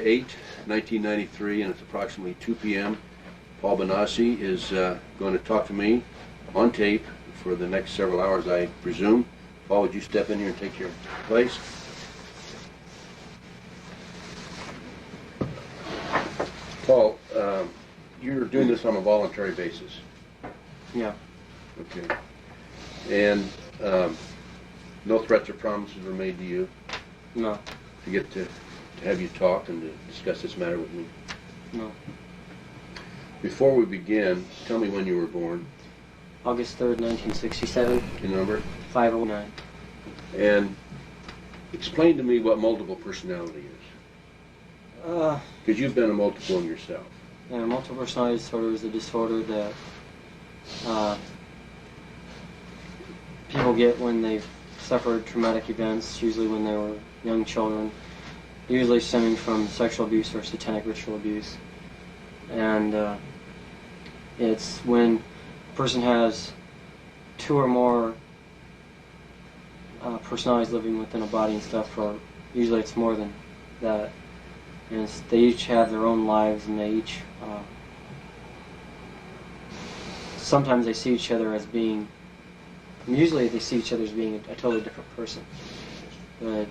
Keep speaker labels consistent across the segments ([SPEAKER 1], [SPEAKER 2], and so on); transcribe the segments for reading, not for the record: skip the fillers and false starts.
[SPEAKER 1] 8, 1993, and it's approximately 2 p.m. Paul Bonacci is going to talk to me on tape for the next several hours, I presume. Paul, would you step in here and take your place? Paul, you're doing this on a voluntary basis.
[SPEAKER 2] Yeah.
[SPEAKER 1] Okay. And no threats or promises were made to you?
[SPEAKER 2] No.
[SPEAKER 1] To get to have you talk and to discuss this matter with me?
[SPEAKER 2] No.
[SPEAKER 1] Before we begin, tell me when you were born.
[SPEAKER 2] August 3rd, 1967.
[SPEAKER 1] Your number?
[SPEAKER 2] 509.
[SPEAKER 1] And explain to me what multiple personality is. Because you've been a multiple one yourself.
[SPEAKER 2] Yeah, multiple personality disorder is a disorder that people get when they've suffered traumatic events, usually when they were young children, usually stemming from sexual abuse or satanic ritual abuse. And it's when a person has two or more personalities living within a body and stuff, or usually it's more than that. And they each have their own lives, and they each sometimes they see each other as being, usually they see each other as being a totally different person. But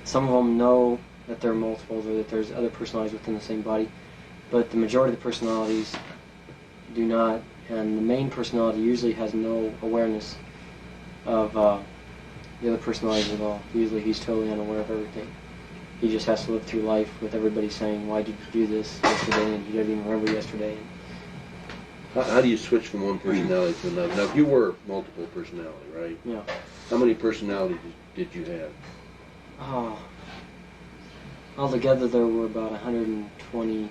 [SPEAKER 2] some of them know that they're multiples or that there's other personalities within the same body, but the majority of the personalities do not, and the main personality usually has no awareness of the other personalities at all. Usually he's totally unaware of everything. He just has to live through life with everybody saying, "Why did you do this yesterday?" and he doesn't even remember yesterday.
[SPEAKER 1] How do you switch from one personality to another? Now, you were multiple personality, right?
[SPEAKER 2] Yeah.
[SPEAKER 1] How many personalities did you have?
[SPEAKER 2] Oh, altogether there were about 121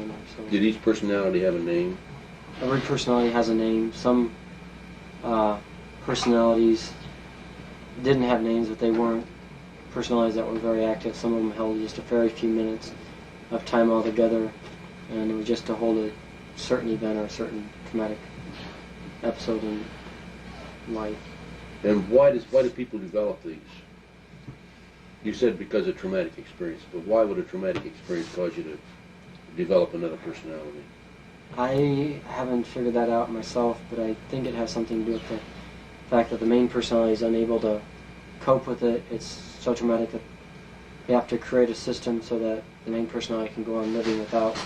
[SPEAKER 2] or so.
[SPEAKER 1] Did each personality have a name?
[SPEAKER 2] Every personality has a name. Some personalities didn't have names, but they weren't personalities that were very active. Some of them held just a very few minutes of time altogether, and it was just to hold a certain event or a certain traumatic episode in life.
[SPEAKER 1] And why do people develop these? You said because of traumatic experience, but why would a traumatic experience cause you to develop another personality?
[SPEAKER 2] I haven't figured that out myself, but I think it has something to do with the fact that the main personality is unable to cope with it. It's so traumatic that you have to create a system so that the main personality can go on living without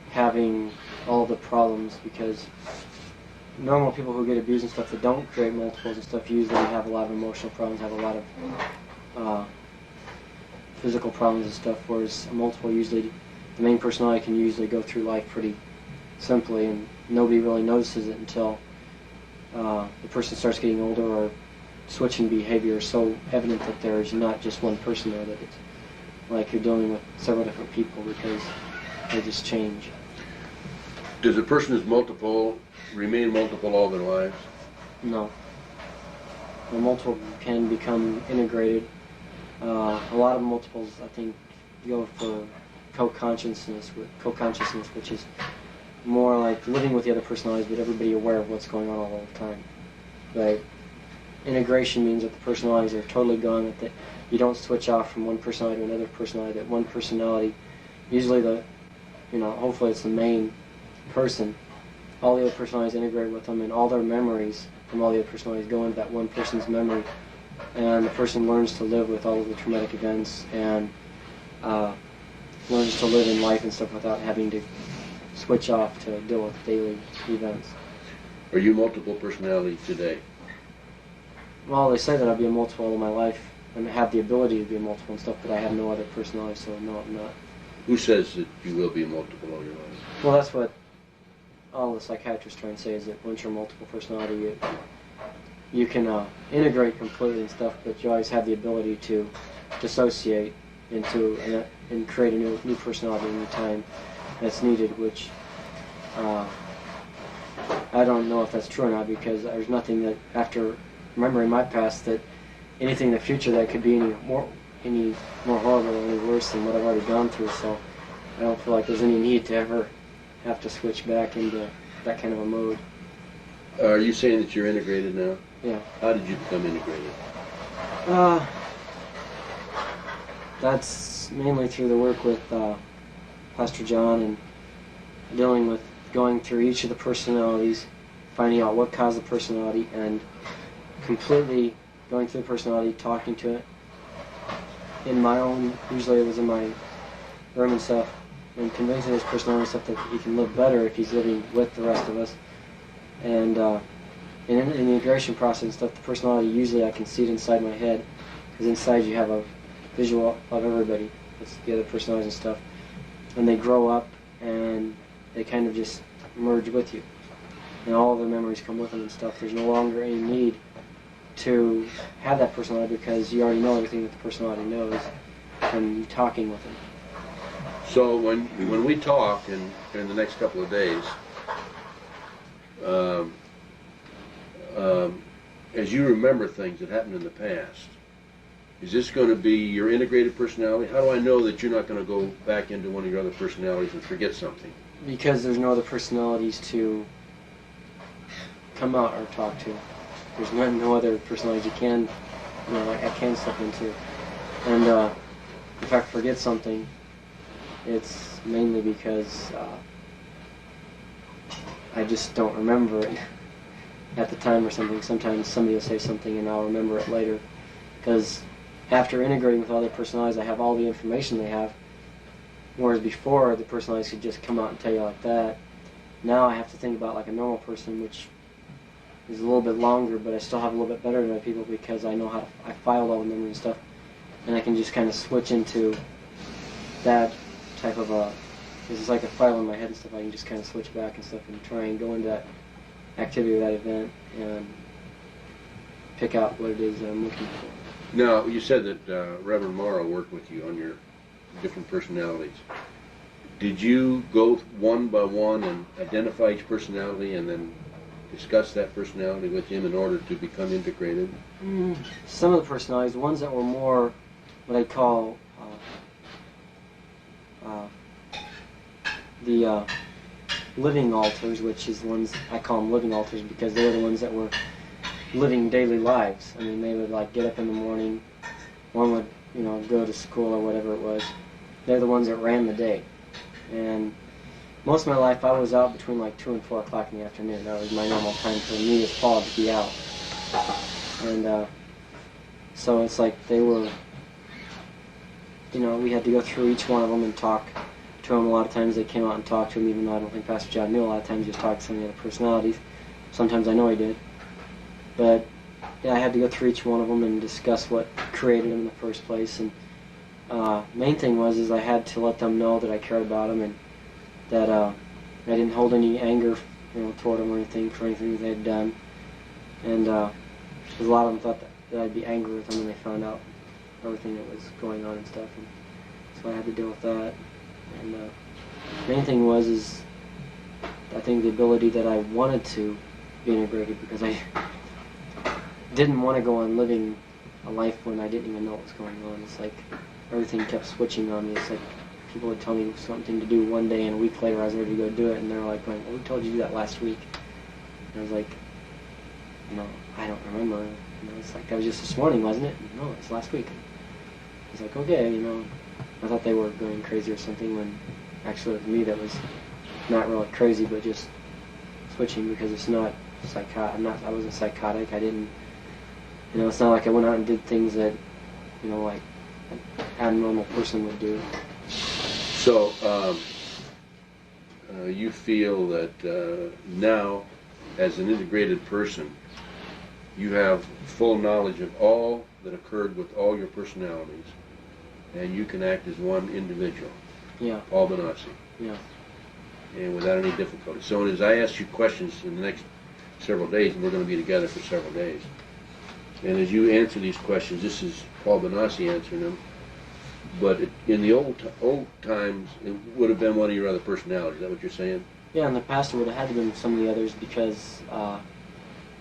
[SPEAKER 2] having all the problems, because normal people who get abused and stuff that don't create multiples and stuff usually have a lot of emotional problems, have a lot of physical problems and stuff, whereas a multiple usually, the main personality can usually go through life pretty simply, and nobody really notices it until the person starts getting older or switching behavior is so evident that there's not just one person there, that it's like you're dealing with several different people because they just change.
[SPEAKER 1] Does a person who's multiple remain multiple all their lives?
[SPEAKER 2] No. The multiple can become integrated. A lot of multiples, I think, go for co-consciousness, which is more like living with the other personalities, but everybody aware of what's going on all the time. But integration means that the personalities are totally gone, that you don't switch off from one personality to another personality, that one personality, usually hopefully it's the main person, all the other personalities integrate with them, and all their memories from all the other personalities go into that one person's memory, and the person learns to live with all of the traumatic events, and learns to live in life and stuff without having to switch off to deal with daily events.
[SPEAKER 1] Are you multiple personality today?
[SPEAKER 2] Well, they say that I'll be a multiple all of my life, and have the ability to be a multiple and stuff, but I have no other personality, so no, I'm not.
[SPEAKER 1] Who says that you will be a multiple all your life?
[SPEAKER 2] Well, that's what all the psychiatrists try and say, is that once you're multiple personality, you can integrate completely and stuff, but you always have the ability to dissociate into and create a new personality any time that's needed, which I don't know if that's true or not, because there's nothing that, after remembering my past, that anything in the future that could be any more horrible or any worse than what I've already gone through, so I don't feel like there's any need to ever have to switch back into that kind of a mode.
[SPEAKER 1] Are you saying that you're integrated now?
[SPEAKER 2] Yeah.
[SPEAKER 1] How did you become integrated?
[SPEAKER 2] That's mainly through the work with Pastor John and dealing with going through each of the personalities, finding out what caused the personality, and completely going through the personality, talking to it in my own, usually it was in my room and stuff, and convincing this personality and stuff that he can live better if he's living with the rest of us. And in the integration process and stuff, the personality, usually I can see it inside my head, because inside you have a visual of everybody. It's the other personalities and stuff. And they grow up and they kind of just merge with you. And all of the memories come with them and stuff. There's no longer any need to have that personality because you already know everything that the personality knows from talking with them.
[SPEAKER 1] So when we talk in the next couple of days, as you remember things that happened in the past, is this going to be your integrated personality? How do I know that you're not going to go back into one of your other personalities and forget something?
[SPEAKER 2] Because there's no other personalities to come out or talk to. There's no other personalities you can, like I can step into. And if I forget something, it's mainly because I just don't remember it at the time or something. Sometimes somebody will say something and I'll remember it later. Because after integrating with other personalities, I have all the information they have. Whereas before, the personalities could just come out and tell you like that. Now I have to think about like a normal person, which is a little bit longer, but I still have a little bit better than other people because I know how to, I filed all the memory and stuff. And I can just kind of switch into that type of it's like a file in my head and stuff. I can just kind of switch back and stuff and try and go into that activity or that event and pick out what it is that I'm looking for.
[SPEAKER 1] Now, you said that Reverend Morrow worked with you on your different personalities. Did you go one by one and identify each personality and then discuss that personality with him in order to become integrated?
[SPEAKER 2] Some of the personalities, the ones that were more what I'd call the living alters, which is the ones I call them living alters because they're the ones that were living daily lives. I mean, they would like get up in the morning, one would go to school or whatever it was. They're the ones that ran the day. And most of my life I was out between like 2 and 4 o'clock in the afternoon. That was my normal time for me as Paul to be out. And so it's like they were, we had to go through each one of them and talk to them. A lot of times they came out and talked to him, even though I don't think Pastor John knew. A lot of times he just talked to some of the other personalities. Sometimes I know he did. But yeah, I had to go through each one of them and discuss what created them in the first place. And main thing was I had to let them know that I cared about them and that I didn't hold any anger, toward them or anything for anything that they had done. And because a lot of them thought that I'd be angry with them when they found out everything that was going on and stuff. And so I had to deal with that. And main thing was I think the ability that I wanted to be integrated because I didn't want to go on living a life when I didn't even know what was going on. It's like everything kept switching on me. It's like people would tell me something to do one day and a week later I was ready to go do it and they're like going, well, we told you to do that last week. And I was like, I don't remember. It's like, that was just this morning, wasn't it? No, it's last week. I was like, okay, I thought they were going crazy or something when actually it was me that was not really crazy but just switching because it's not psychotic. I wasn't psychotic. I didn't, it's not like I went out and did things that, like an abnormal person would do.
[SPEAKER 1] So, you feel that now, as an integrated person, you have full knowledge of all that occurred with all your personalities, and you can act as one individual.
[SPEAKER 2] Yeah.
[SPEAKER 1] Paul Bonacci.
[SPEAKER 2] Yeah.
[SPEAKER 1] And without any difficulty. So as I ask you questions in the next several days, and we're going to be together for several days, and as you answer these questions, this is Paul Bonacci answering them, but in the old times, it would have been one of your other personalities. Is that what you're saying?
[SPEAKER 2] Yeah, in the past it would have had to been some of the others because,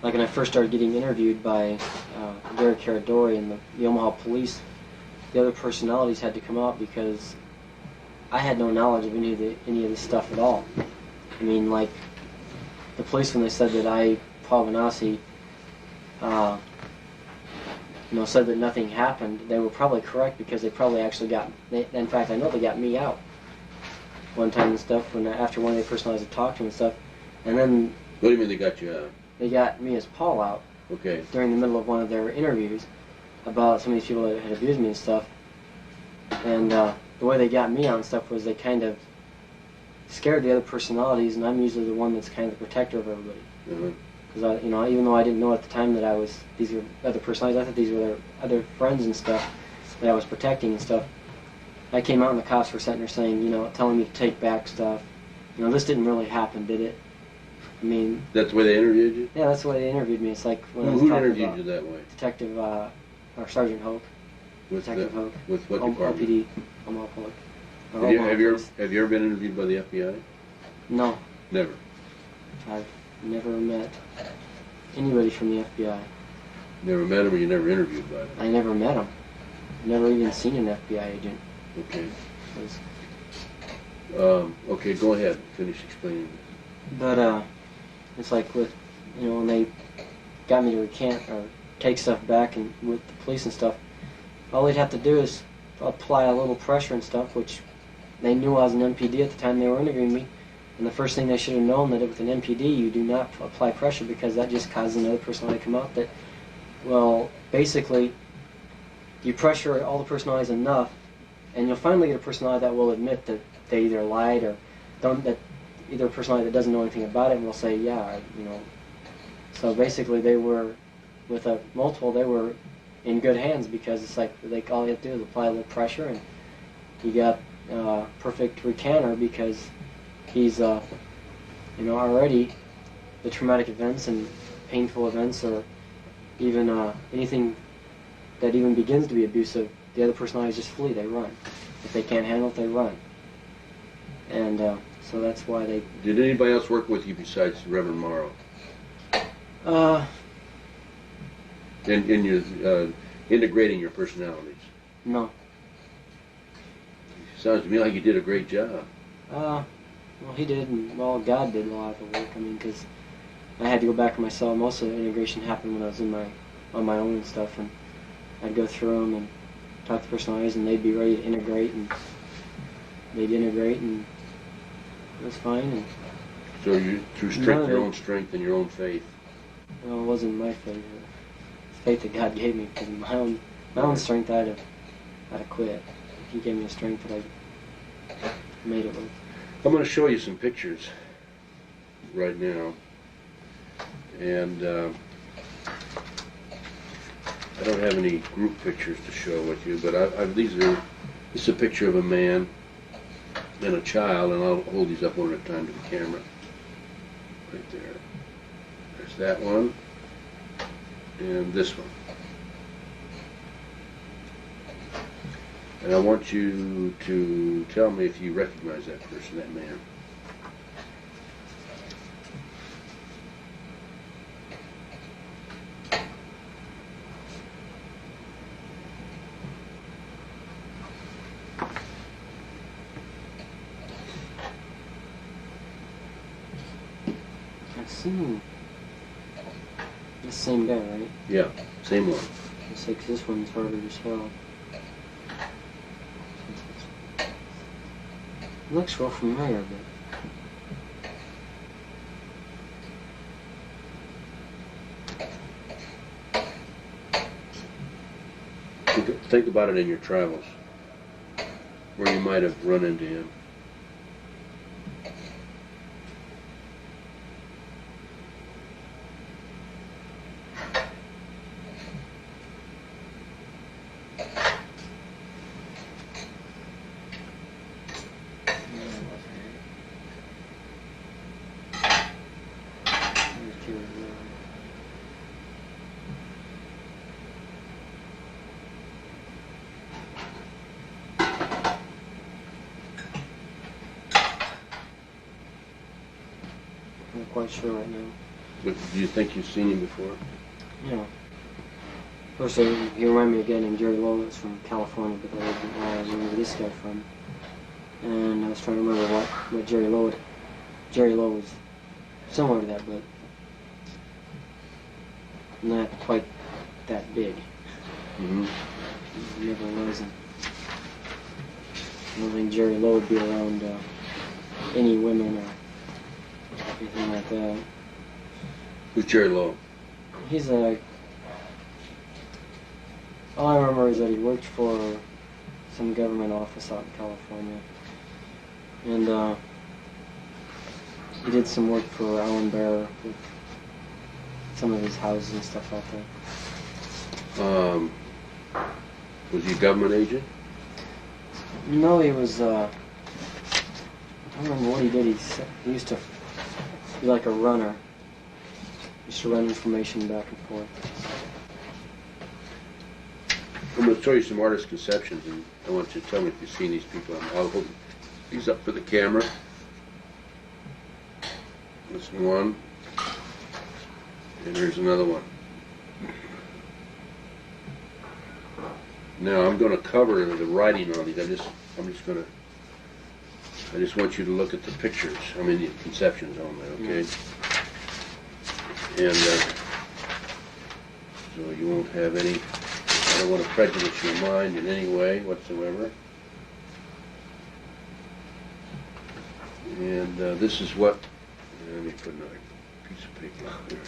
[SPEAKER 2] like when I first started getting interviewed by Derek Caradori and the Omaha police, the other personalities had to come out because I had no knowledge of any of this stuff at all. I mean, like the police when they said that Paul Bonacci, said that nothing happened, they were probably correct, because they probably actually in fact, I know they got me out one time and stuff, after one of the personalities had talked to him and stuff. And then...
[SPEAKER 1] What do you mean they got you out?
[SPEAKER 2] They got me as Paul out.
[SPEAKER 1] Okay.
[SPEAKER 2] During the middle of one of their interviews about some of these people that had abused me and stuff. And the way they got me out and stuff was they kind of scared the other personalities, and I'm usually the one that's kind of the protector of everybody. Because even though I didn't know at the time that these were other personalities, I thought these were their other friends and stuff that I was protecting and stuff. I came out and the cops were sitting there saying, telling me to take back stuff. This didn't really happen, did it? I mean... That's the way
[SPEAKER 1] they interviewed you?
[SPEAKER 2] Yeah, that's the way they interviewed me. It's like when I was
[SPEAKER 1] talking
[SPEAKER 2] talking
[SPEAKER 1] interviewed
[SPEAKER 2] about
[SPEAKER 1] you that way?
[SPEAKER 2] Detective, or Sergeant Hoke. Detective Hoke.
[SPEAKER 1] With what department?
[SPEAKER 2] OPD. Omaha Public.
[SPEAKER 1] Have you ever been interviewed by the FBI?
[SPEAKER 2] No.
[SPEAKER 1] Never?
[SPEAKER 2] I've never met anybody from the FBI.
[SPEAKER 1] Never met them, or you never interviewed by them?
[SPEAKER 2] I never met them. Never even seen an FBI agent.
[SPEAKER 1] Okay. Okay, go ahead. Finish explaining this.
[SPEAKER 2] But, it's like with, when they got me to recant or take stuff back and with the police and stuff, all they'd have to do is apply a little pressure and stuff, which they knew I was an MPD at the time they were interviewing me. And the first thing they should have known that with an MPD you do not apply pressure, because that just causes another personality to come out that, well, basically, you pressure all the personalities enough, and you'll finally get a personality that will admit that they either lied or either a personality that doesn't know anything about it and will say, yeah, So basically they were, with a multiple, they were in good hands, because it's like all you have to do is apply a little pressure and you got perfect recanter, because he's, already the traumatic events and painful events, or even anything that even begins to be abusive, the other personalities just flee, they run. If they can't handle it, they run. And so that's why they...
[SPEAKER 1] Did anybody else work with you besides Reverend Morrow? In your integrating your personalities?
[SPEAKER 2] No.
[SPEAKER 1] Sounds to me like you did a great job.
[SPEAKER 2] Well, he did, and God did a lot of the work. I mean, because I had to go back in my cell. Most of the integration happened when I was on my own and stuff, and I'd go through them and talk to personalities, and they'd be ready to integrate, and they'd integrate, and it was fine. And
[SPEAKER 1] so you, through your own strength and your own faith?
[SPEAKER 2] Well, it wasn't my faith. It's faith that God gave me, because my own strength, I'd have quit. He gave me a strength that I made it with.
[SPEAKER 1] I'm going to show you some pictures right now, and I don't have any group pictures to show with you, but this is a picture of a man and a child, and I'll hold these up one at a time to the camera. Right there. There's that one, and this one. And I want you to tell me if you recognize that person, that man.
[SPEAKER 2] I've seen the same guy, right?
[SPEAKER 1] Yeah, same one.
[SPEAKER 2] It's like this one's harder to spell. It looks real familiar, but...
[SPEAKER 1] Think about it in your travels, where you might have run into him.
[SPEAKER 2] I'm not quite sure right now.
[SPEAKER 1] But do you think you've seen him before?
[SPEAKER 2] Yeah. Of course, he reminded me again named Jerry Lowe. That's from California, but that wasn't where I remember this guy from. And I was trying to remember what Jerry Lowe would... Jerry Lowe was similar to that, but... not quite that big.
[SPEAKER 1] Mm-hmm.
[SPEAKER 2] Never was. And I don't think Jerry Lowe would be around any women or anything like that.
[SPEAKER 1] Who's Jerry Lowe?
[SPEAKER 2] He's a... All I remember is that he worked for some government office out in California. And he did some work for Alan Bear with some of his houses and stuff out there.
[SPEAKER 1] Was he a government agent?
[SPEAKER 2] No, he was, I don't remember what he did. He used to be like a runner. He used to run information back and forth.
[SPEAKER 1] I'm going to show you some artist conceptions, and I want you to tell me if you've seen these people. I'll hold these up for the camera. This one. And here's another one. Now I'm going to cover the writing on these. I just want you to look at the pictures. I mean the conceptions only, okay? And so you won't have any. I don't want to prejudice your mind in any way whatsoever. And this is what. Let me put another piece of paper out there.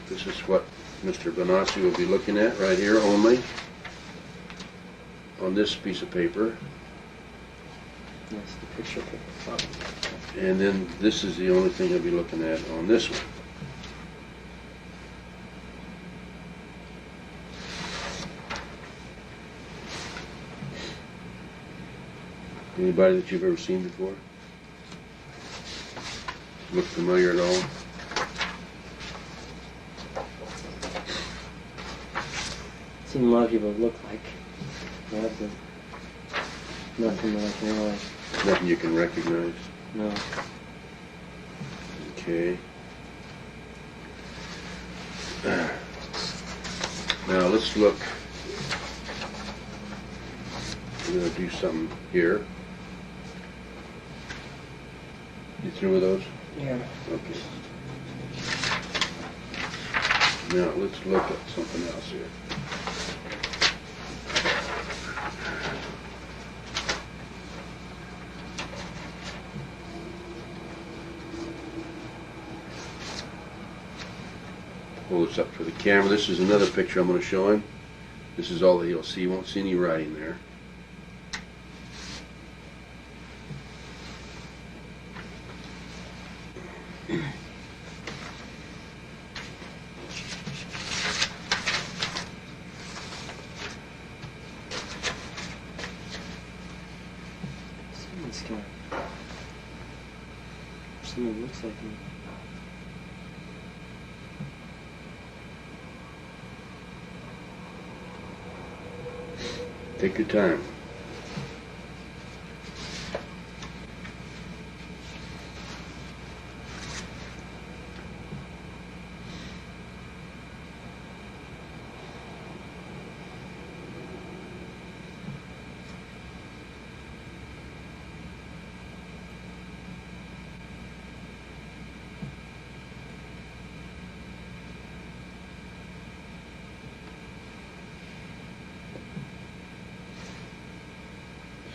[SPEAKER 1] This is what Mr. Bonacci will be looking at right here only on this piece of paper.
[SPEAKER 2] That's the picture paper.
[SPEAKER 1] And then this is the only thing he'll be looking at on this one. Anybody that you've ever seen before? Look familiar at all?
[SPEAKER 2] Seen a lot of people look like that, but nothing that I can really.
[SPEAKER 1] Nothing you can recognize?
[SPEAKER 2] No.
[SPEAKER 1] Okay. Now let's look. We're going to do something here. You through with those?
[SPEAKER 2] Yeah.
[SPEAKER 1] Okay. Now let's look at something else here. Pull this up for the camera. This is another picture I'm going to show him. This is all that he'll see. He won't see any writing there.
[SPEAKER 2] Someone looks like me.
[SPEAKER 1] Take your time.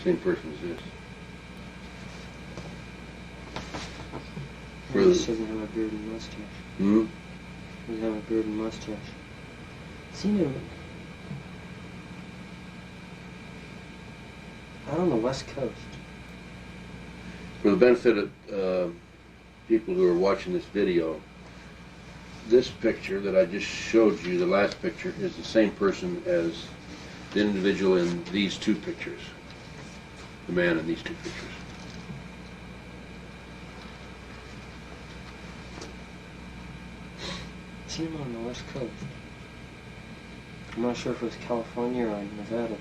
[SPEAKER 1] Same person as this.
[SPEAKER 2] He doesn't have a beard and mustache.
[SPEAKER 1] Hmm?
[SPEAKER 2] He doesn't have a beard and mustache. Seen him out on the West Coast.
[SPEAKER 1] For the benefit of people who are watching this video, this picture that I just showed you, the last picture, is the same person as the individual in these two pictures. The man in these two pictures.
[SPEAKER 2] Seen him on the West Coast. I'm not sure if it was California or Nevada though.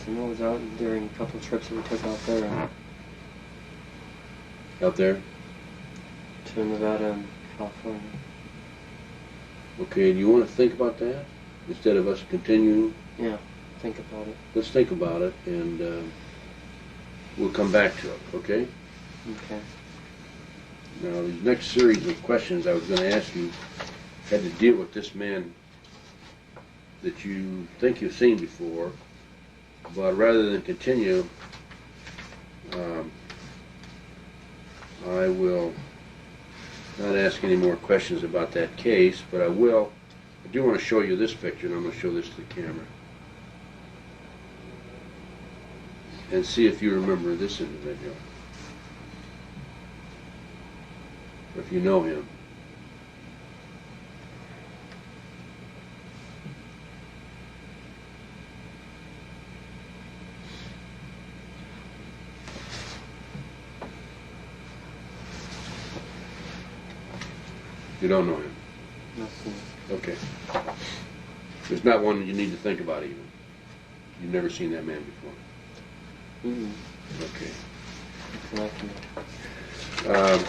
[SPEAKER 2] I know it was out during a couple of trips that we took out there.
[SPEAKER 1] Out there?
[SPEAKER 2] To Nevada and California.
[SPEAKER 1] Okay, do you want to think about that? Instead of us continuing?
[SPEAKER 2] Yeah. think about it.
[SPEAKER 1] Let's think about it, and we'll come back to it, okay?
[SPEAKER 2] Okay.
[SPEAKER 1] Now, the next series of questions I was going to ask you had to deal with this man that you think you've seen before, but rather than continue, I will not ask any more questions about that case, but I do want to show you this picture, and I'm going to show this to the camera. And see if you remember this individual. Or if you know him. You don't know him?
[SPEAKER 2] Nothing.
[SPEAKER 1] Okay. There's not one you need to think about even. You've never seen that man before. Okay.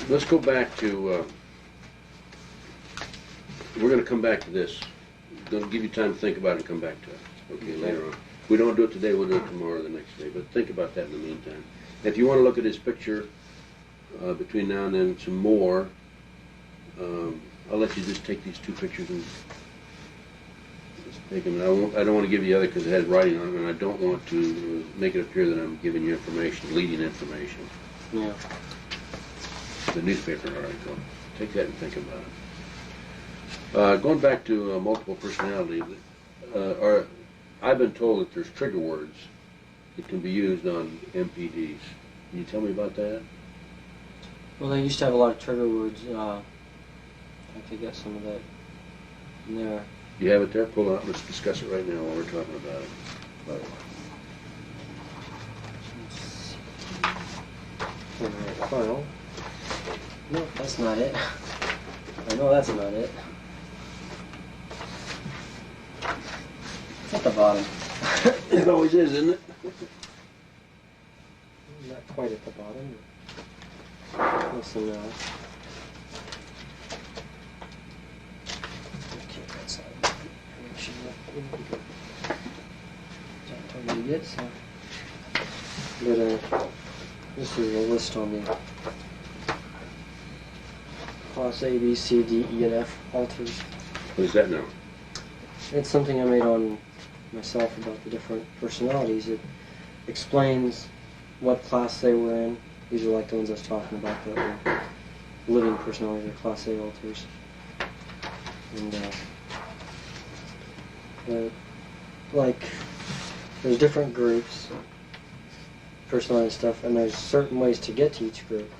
[SPEAKER 1] Let's go back to, we're going to come back to this. I'm going to give you time to think about it and come back to it. Okay, later on. If we don't do it today, we'll do it tomorrow or the next day. But think about that in the meantime. If you want to look at his picture between now and then some more, I'll let you just take these two pictures and just take them. I don't want to give you the other because it has writing on it, and I don't want to make it appear that I'm giving you information, leading information.
[SPEAKER 2] Yeah.
[SPEAKER 1] The newspaper article. Take that and think about it. Going back to multiple personality, I've been told that there's trigger words that can be used on MPDs. Can you tell me about that?
[SPEAKER 2] Well, they used to have a lot of trigger words. I could get some of that in there.
[SPEAKER 1] You have it there? Pull it out. Let's discuss it right now while we're talking about it.
[SPEAKER 2] Alright, file. No, that's not it. I know that's not it. It's at the bottom.
[SPEAKER 1] It always is, isn't it?
[SPEAKER 2] Not quite at the bottom. Listen now. Okay, that's not it. Don't tell me yet, so. But, this is a list on the class A, B, C, D, E, and F alters.
[SPEAKER 1] What is that now?
[SPEAKER 2] It's something I made on myself about the different personalities. It explains what class they were in. These are like the ones I was talking about that were living personalities, or class A alters. And like there's different groups, personality stuff, and there's certain ways to get to each group.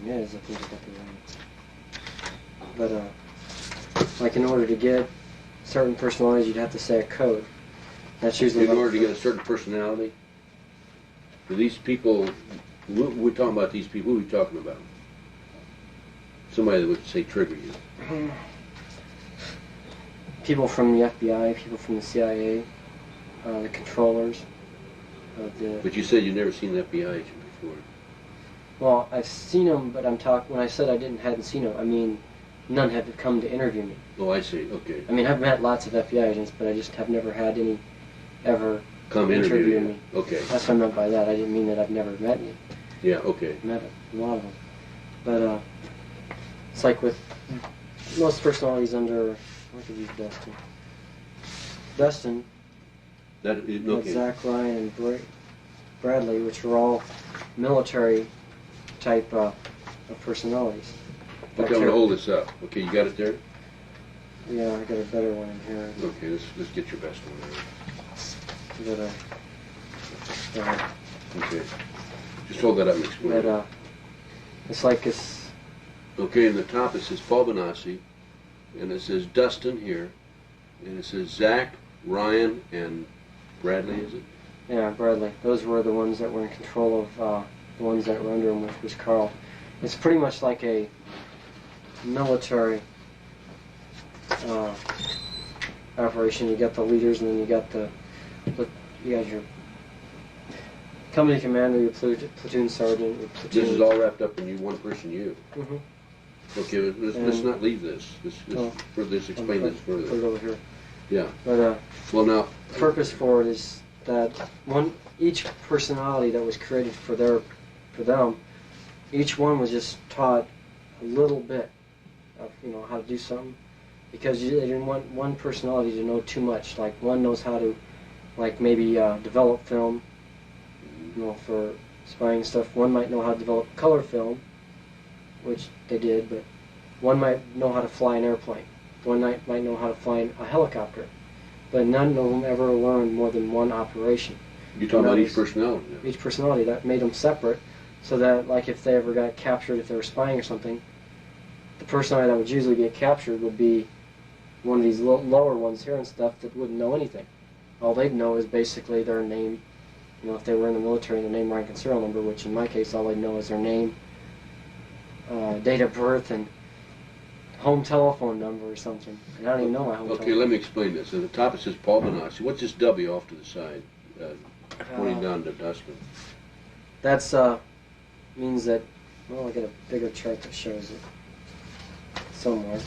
[SPEAKER 2] Yeah, I think I got the wrong. But like in order to get certain personalities, you'd have to say a code. That's usually
[SPEAKER 1] in order to get a certain personality. Do these people? We're talking about these people. Who are we talking about? Somebody that would say trigger you.
[SPEAKER 2] People from the FBI, people from the CIA, the controllers.
[SPEAKER 1] But you said you've never seen an FBI agent before.
[SPEAKER 2] Well, I've seen them, but when I said I hadn't seen them, I mean none have come to interview me.
[SPEAKER 1] Oh, I see. Okay.
[SPEAKER 2] I mean, I've met lots of FBI agents, but I just have never had any ever
[SPEAKER 1] come interview
[SPEAKER 2] me.
[SPEAKER 1] Okay.
[SPEAKER 2] That's what I meant by that. I didn't mean that I've never met any.
[SPEAKER 1] Yeah. Okay.
[SPEAKER 2] Met a lot of them, but it's like with most personalities under. I could use Dustin. Dustin.
[SPEAKER 1] That is okay.
[SPEAKER 2] Zach, Ryan, and Bradley, which are all military type of personalities.
[SPEAKER 1] Okay, I'm gonna hold this up. Okay, you got it there?
[SPEAKER 2] Yeah, I got a better one in here.
[SPEAKER 1] Okay, let's get your best one there. Okay. Just hold that up and explain.
[SPEAKER 2] But, it's like it's...
[SPEAKER 1] Okay, in the top it says Paul Bonacci, and it says Dustin here, and it says Zach, Ryan, and Bradley, is it?
[SPEAKER 2] Yeah, Bradley. Those were the ones that were in control of the ones that were under him, which was Carl. It's pretty much like a military operation. You got the leaders, and then you got your company commander, your platoon sergeant, your platoon.
[SPEAKER 1] This is all wrapped up in one person, you.
[SPEAKER 2] Mm-hmm.
[SPEAKER 1] Okay, let's not leave this. Let's explain this further.
[SPEAKER 2] Put it over here.
[SPEAKER 1] Yeah.
[SPEAKER 2] But
[SPEAKER 1] well, now
[SPEAKER 2] the purpose for it is that each personality that was created for them, each one was just taught a little bit of how to do something, because they didn't want one personality to know too much. Like one knows how to, like maybe develop film, for spying stuff. One might know how to develop color film, which they did, but one might know how to fly an airplane. One might know how to fly a helicopter, but none of them ever learned more than one operation.
[SPEAKER 1] You're talking about each personality. Yeah.
[SPEAKER 2] Each personality, that made them separate, so that like if they ever got captured, if they were spying or something, the personality that would usually get captured would be one of these lower ones here and stuff that wouldn't know anything. All they'd know is basically their name. If they were in the military, their name, rank, and serial number, which in my case all they'd know is their name, date of birth, and home telephone number or something. And I don't even know my home telephone.
[SPEAKER 1] Okay, let me explain this. At the top it says Paul Bonacci. What's this W off to the side, pointing down to Dustman?
[SPEAKER 2] That's means that, well, I'll get a bigger chart that shows it somewhere.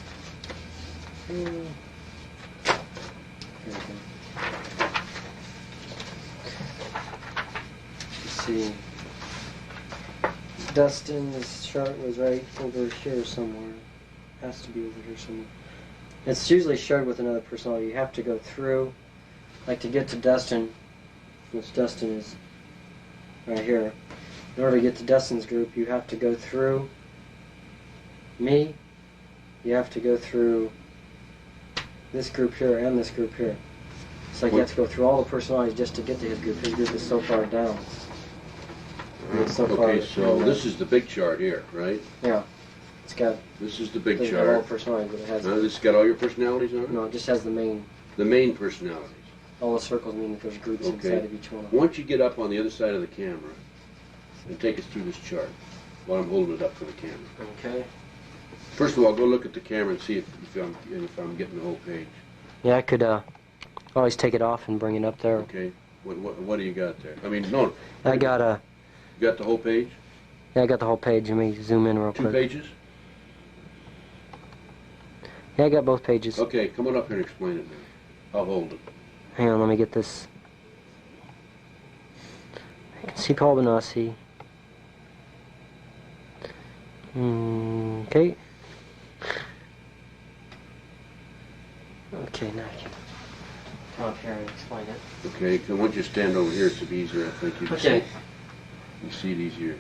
[SPEAKER 2] Here we go. Let's see. Dustin's chart was right over here somewhere. Has to be over here somewhere. It's usually shared with another personality. You have to go through, like to get to Dustin, which Dustin is right here. In order to get to Dustin's group, you have to go through me. You have to go through this group here and this group here. It's like you have to go through all the personalities just to get to his group. His group is so far down. It's so far
[SPEAKER 1] Okay, so this is the big chart here, right?
[SPEAKER 2] Yeah. It's got...
[SPEAKER 1] This is the big
[SPEAKER 2] Doesn't
[SPEAKER 1] chart.
[SPEAKER 2] have all personalities, but it has...
[SPEAKER 1] This has got all your personalities on it?
[SPEAKER 2] No, it just has the main...
[SPEAKER 1] The main personalities.
[SPEAKER 2] All the circles mean that there's groups inside of each one of them.
[SPEAKER 1] Once you get up on the other side of the camera and take us through this chart while I'm holding it up for the camera.
[SPEAKER 2] Okay.
[SPEAKER 1] First of all, go look at the camera and see if I'm getting the whole page.
[SPEAKER 2] Yeah, I could always take it off and bring it up there.
[SPEAKER 1] Okay. What do you got there? I mean, no.
[SPEAKER 2] I got a...
[SPEAKER 1] You got the whole page?
[SPEAKER 2] Yeah, I got the whole page. Let me zoom in real quick.
[SPEAKER 1] 2 pages?
[SPEAKER 2] Yeah, I got both pages.
[SPEAKER 1] Okay, come on up here and explain it now. I'll hold it.
[SPEAKER 2] Hang on, let me get this. I can see Paul Bonacci. Okay. Okay, now I can come up here and explain it.
[SPEAKER 1] Okay, why don't you stand over here? It's easier, I think. You can
[SPEAKER 2] Okay.
[SPEAKER 1] You see it easier.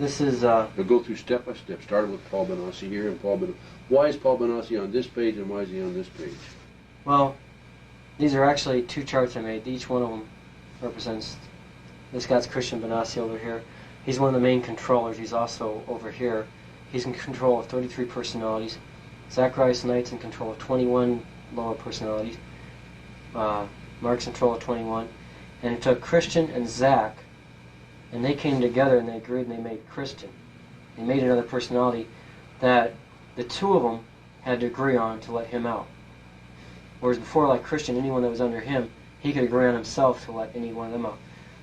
[SPEAKER 2] This is,
[SPEAKER 1] We'll go through step by step, starting with Paul Bonacci here and Paul Bonacci. Why is Paul Bonacci on this page and why is he on this page?
[SPEAKER 2] well, these are actually 2 charts I made. Each one of them represents, this guy's Christian Bonacci over here. He's one of the main controllers. He's also over here. He's in control of 33 personalities. Zacharias Knight's in control of 21 lower personalities. Mark's in control of 21. And it took Christian and Zach, and they came together and they agreed and they made Christian. They made another personality that the 2 of them had to agree on to let him out. Whereas before, like Christian, anyone that was under him, he could agree on himself to let any one of them out.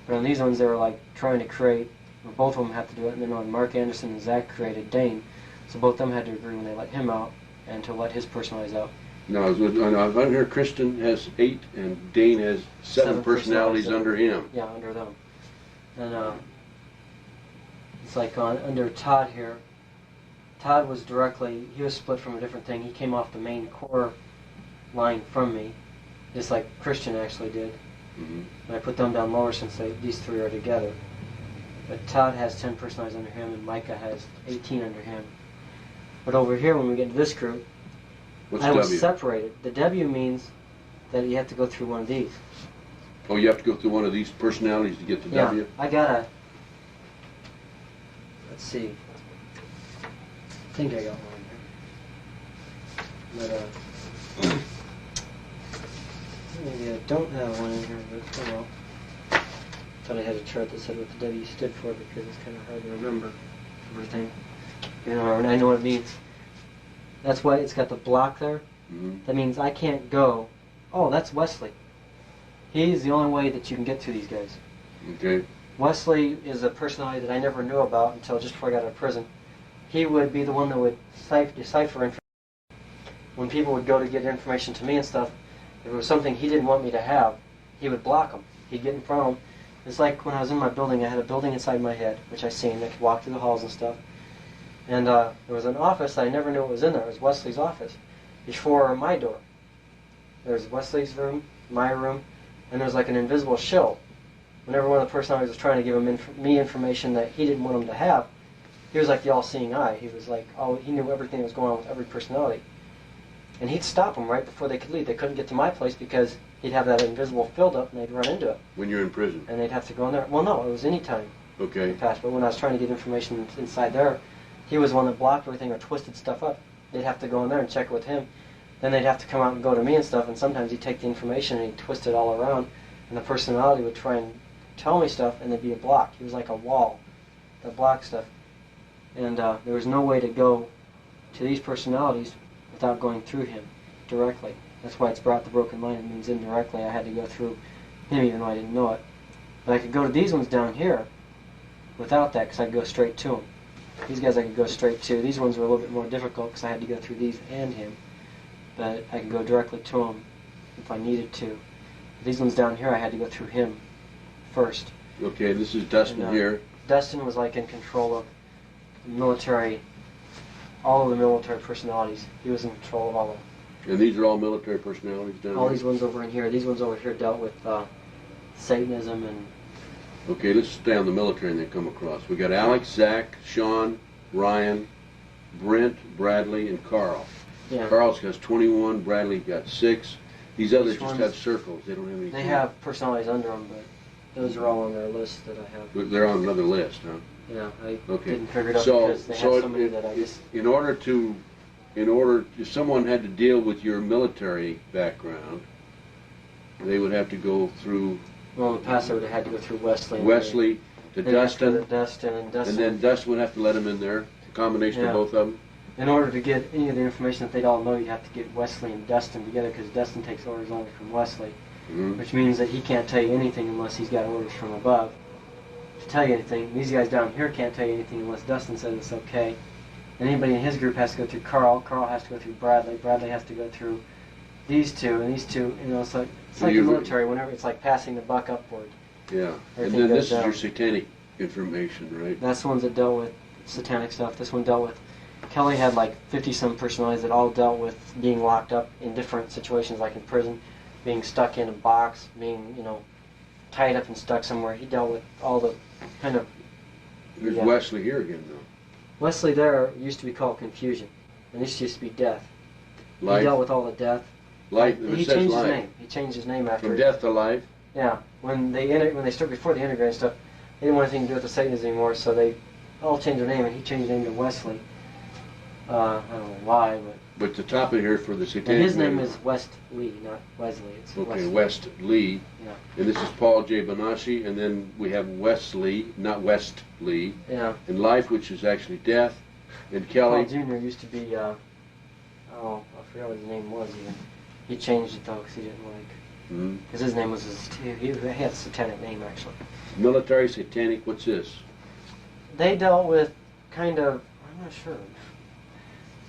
[SPEAKER 2] But on these ones, they were like trying to create, or both of them had to do it, and then on Mark Anderson and Zach created Dane, so both of them had to agree when they let him out and to let his personalities out.
[SPEAKER 1] Now, on here, Kristen has 8 and Dane has 7 personalities under him.
[SPEAKER 2] Yeah, under them. And it's like under Todd here. Todd was he was split from a different thing. He came off the main core line from me, just like Christian actually did.
[SPEAKER 1] Mm-hmm.
[SPEAKER 2] And I put them down lower since these 3 are together. But Todd has 10 personalities under him, and Micah has 18 under him. But over here, when we get to this group, I was separated. The W means that you have to go through one of these.
[SPEAKER 1] Oh, you have to go through one of these personalities to get to W?
[SPEAKER 2] Yeah, I gotta... Let's see. I think I got one here. But, maybe I don't have one in here, but oh well. Thought I had a chart that said what the W stood for because it's kind of hard to remember everything. And I know what it means. That's why it's got the block there.
[SPEAKER 1] Mm-hmm.
[SPEAKER 2] That means I can't go, oh, that's Wesley. He's the only way that you can get to these guys.
[SPEAKER 1] Okay.
[SPEAKER 2] Wesley is a personality that I never knew about until just before I got out of prison. He would be the one that would decipher information. When people would go to get information to me and stuff, If it was something he didn't want me to have, he would block them. He'd get in front of them. It's like when I was in my building, I had a building inside my head, which I seen. I could walk through the halls and stuff. And there was an office I never knew what was in there. It was Wesley's office. Before my door. There's Wesley's room, my room, and there's like an invisible shield. Whenever one of the personalities was trying to give me information that he didn't want them to have, he was like the all-seeing eye. He was like, oh, he knew everything that was going on with every personality. And he'd stop them right before they could leave. They couldn't get to my place because he'd have that invisible field up and they'd run into it.
[SPEAKER 1] When you're in prison?
[SPEAKER 2] And they'd have to go in there. Well, no, it was any time.
[SPEAKER 1] Okay.
[SPEAKER 2] In the past. But when I was trying to get information inside there, he was the one that blocked everything or twisted stuff up. They'd have to go in there and check it with him. Then they'd have to come out and go to me and stuff, and sometimes he'd take the information and he'd twist it all around, and the personality would try and tell me stuff, and there'd be a block. He was like a wall that blocked stuff. And there was no way to go to these personalities without going through him directly. That's why it's brought the broken line. It means indirectly I had to go through him even though I didn't know it. But I could go to these ones down here without that because I could go straight to them. These guys I could go straight to. These ones were a little bit more difficult because I had to go through these and him. But I could go directly to him if I needed to. These ones down here I had to go through him first.
[SPEAKER 1] Okay, this is Dustin here.
[SPEAKER 2] Dustin was like in control of the military, all of the military personalities. He was in control of all of them.
[SPEAKER 1] And these are all military personalities down
[SPEAKER 2] All
[SPEAKER 1] here?
[SPEAKER 2] these ones over in here. These ones over here dealt with Satanism and...
[SPEAKER 1] Okay, let's stay on the military and then come across. We got Alex, Zach, Sean, Ryan, Brent, Bradley, and Carl.
[SPEAKER 2] Yeah.
[SPEAKER 1] Carl's got 21, Bradley got 6. These others
[SPEAKER 2] Each
[SPEAKER 1] just
[SPEAKER 2] one's-
[SPEAKER 1] have circles. They don't have any.
[SPEAKER 2] They have personalities under them, but those are all on their list that I have.
[SPEAKER 1] They're on another list, huh?
[SPEAKER 2] Yeah, I
[SPEAKER 1] Okay.
[SPEAKER 2] didn't figure it out
[SPEAKER 1] So,
[SPEAKER 2] because they
[SPEAKER 1] so
[SPEAKER 2] have so many that I just...
[SPEAKER 1] in order, if someone had to deal with your military background, they would have to go through
[SPEAKER 2] Well, in the past I would have had to go through Wesley.
[SPEAKER 1] Wesley to
[SPEAKER 2] They'd have to go to
[SPEAKER 1] Dustin,
[SPEAKER 2] and Dustin.
[SPEAKER 1] and then Dustin would have to let them in there. A combination
[SPEAKER 2] Yeah.
[SPEAKER 1] of both of them.
[SPEAKER 2] In order to get any of the information that they'd all know, you'd have to get Wesley and Dustin together because Dustin takes orders only from Wesley, which means that he can't tell you anything unless he's got orders from above to tell you anything. These guys down here can't tell you anything unless Dustin says it's okay. Anybody in his group has to go through Carl. Carl has to go through Bradley. Bradley has to go through these two, and these two. You know, it's like the military. Whenever it's like passing the buck upward.
[SPEAKER 1] Yeah, and
[SPEAKER 2] Everything
[SPEAKER 1] then
[SPEAKER 2] goes
[SPEAKER 1] this is
[SPEAKER 2] down.
[SPEAKER 1] your satanic information, right?
[SPEAKER 2] That's the ones that dealt with satanic stuff. This one dealt with... Kelly had like 50-some personalities that all dealt with being locked up in different situations, like in prison, being stuck in a box, being, you know, tied up and stuck somewhere. He dealt with all the kind of...
[SPEAKER 1] There's
[SPEAKER 2] Yeah.
[SPEAKER 1] Wesley here again, though.
[SPEAKER 2] Wesley there used to be called confusion, and this used to be death.
[SPEAKER 1] Life,
[SPEAKER 2] He dealt with all the death.
[SPEAKER 1] life.
[SPEAKER 2] He
[SPEAKER 1] It says
[SPEAKER 2] changed his
[SPEAKER 1] life.
[SPEAKER 2] name. He changed his name after...
[SPEAKER 1] From death to life.
[SPEAKER 2] Yeah. When they started before the integrated stuff, they didn't want anything to do with the Satanists anymore, so they all changed their name, and he changed his name to Wesley. I don't know why,
[SPEAKER 1] But the top of here for the satanic.
[SPEAKER 2] and his name is West Lee, not Wesley. It's
[SPEAKER 1] Okay,
[SPEAKER 2] Wesley.
[SPEAKER 1] West Lee.
[SPEAKER 2] Yeah.
[SPEAKER 1] And this is Paul J. Bonacci, and then we have Wesley, not West Lee,
[SPEAKER 2] Yeah.
[SPEAKER 1] and life, which is actually death, and
[SPEAKER 2] Paul
[SPEAKER 1] Kelly.
[SPEAKER 2] Jr. used to be, I forgot what his name was even. He changed it though because he didn't like. Because his name was he had a satanic name actually.
[SPEAKER 1] Military, satanic, what's this?
[SPEAKER 2] They dealt with kind of, I'm not sure.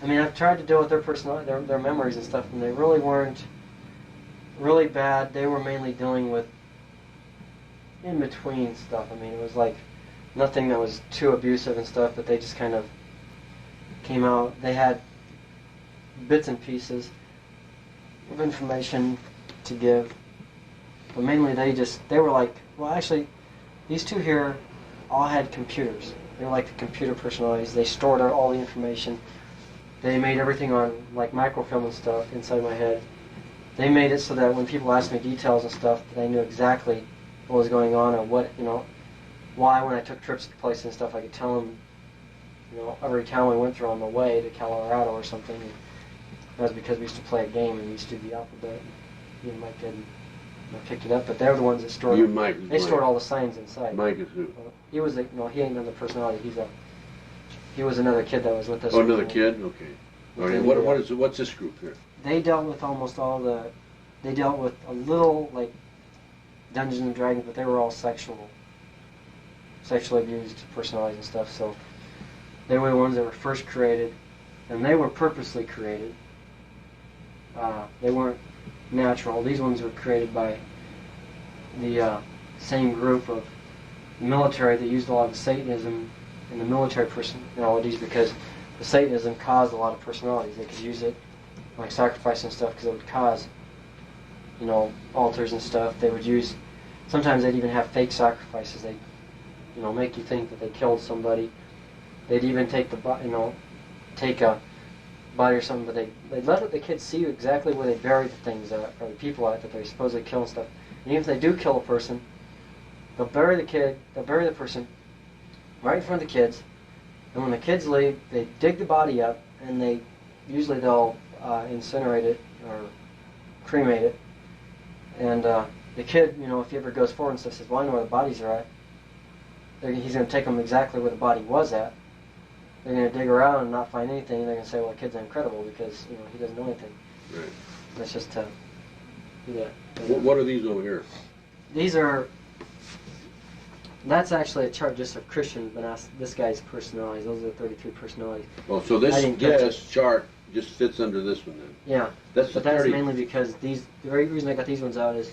[SPEAKER 2] I mean, I've tried to deal with their personality, their memories and stuff, and they really weren't really bad. They were mainly dealing with in-between stuff. I mean, it was like nothing that was too abusive and stuff, but they just kind of came out. They had bits and pieces of information to give, but mainly they were like, well, actually, these two here all had computers. They were like the computer personalities. They stored all the information. They made everything on like microfilm and stuff inside my head. They made it so that when people asked me details and stuff, they knew exactly what was going on and what, you know, why when I took trips to places and stuff, I could tell them, you know, every town we went through on the way to Colorado or something. And that was because we used to play a game and we used to do the alphabet. Me and Mike didn't. I picked it up, but they're the ones that stored.
[SPEAKER 1] You and Mike.
[SPEAKER 2] They stored all the signs inside.
[SPEAKER 1] Mike is who?
[SPEAKER 2] He was he ain't another personality. He was another kid that was with us.
[SPEAKER 1] Oh, another kid? Okay. All right. What's this group here?
[SPEAKER 2] They dealt with almost all the. They dealt with a little like Dungeons and Dragons, but they were all sexually abused personalities and stuff. So they were the ones that were first created, and they were purposely created. They weren't natural. These ones were created by the same group of military that used a lot of Satanism in the military personalities, because the Satanism caused a lot of personalities. They could use it like sacrifice and stuff because it would cause, you know, altars and stuff. They would use, sometimes they'd even have fake sacrifices. They'd, you know, make you think that they killed somebody. They'd even take take a body or something, but they'd let the kids see exactly where they buried the things at, or the people at that they're supposedly killing stuff. And even if they do kill a person, they'll bury the person right in front of the kids, and when the kids leave, they dig the body up, and they'll incinerate it or cremate it. And the kid, you know, if he ever goes forward and stuff, says, "Well, I know where the bodies are at." He's going to take them exactly where the body was at. They're going to dig around and not find anything, and they're going to say, "Well, the kid's incredible because, you know, he doesn't know anything."
[SPEAKER 1] Right.
[SPEAKER 2] That's just to do that.
[SPEAKER 1] What are these over here?
[SPEAKER 2] That's actually a chart just of Christian Bonacci, this guy's personalities. Those are the 33 personalities.
[SPEAKER 1] Oh, so this chart just fits under this one then?
[SPEAKER 2] Yeah. That's mainly because the very reason I got these ones out is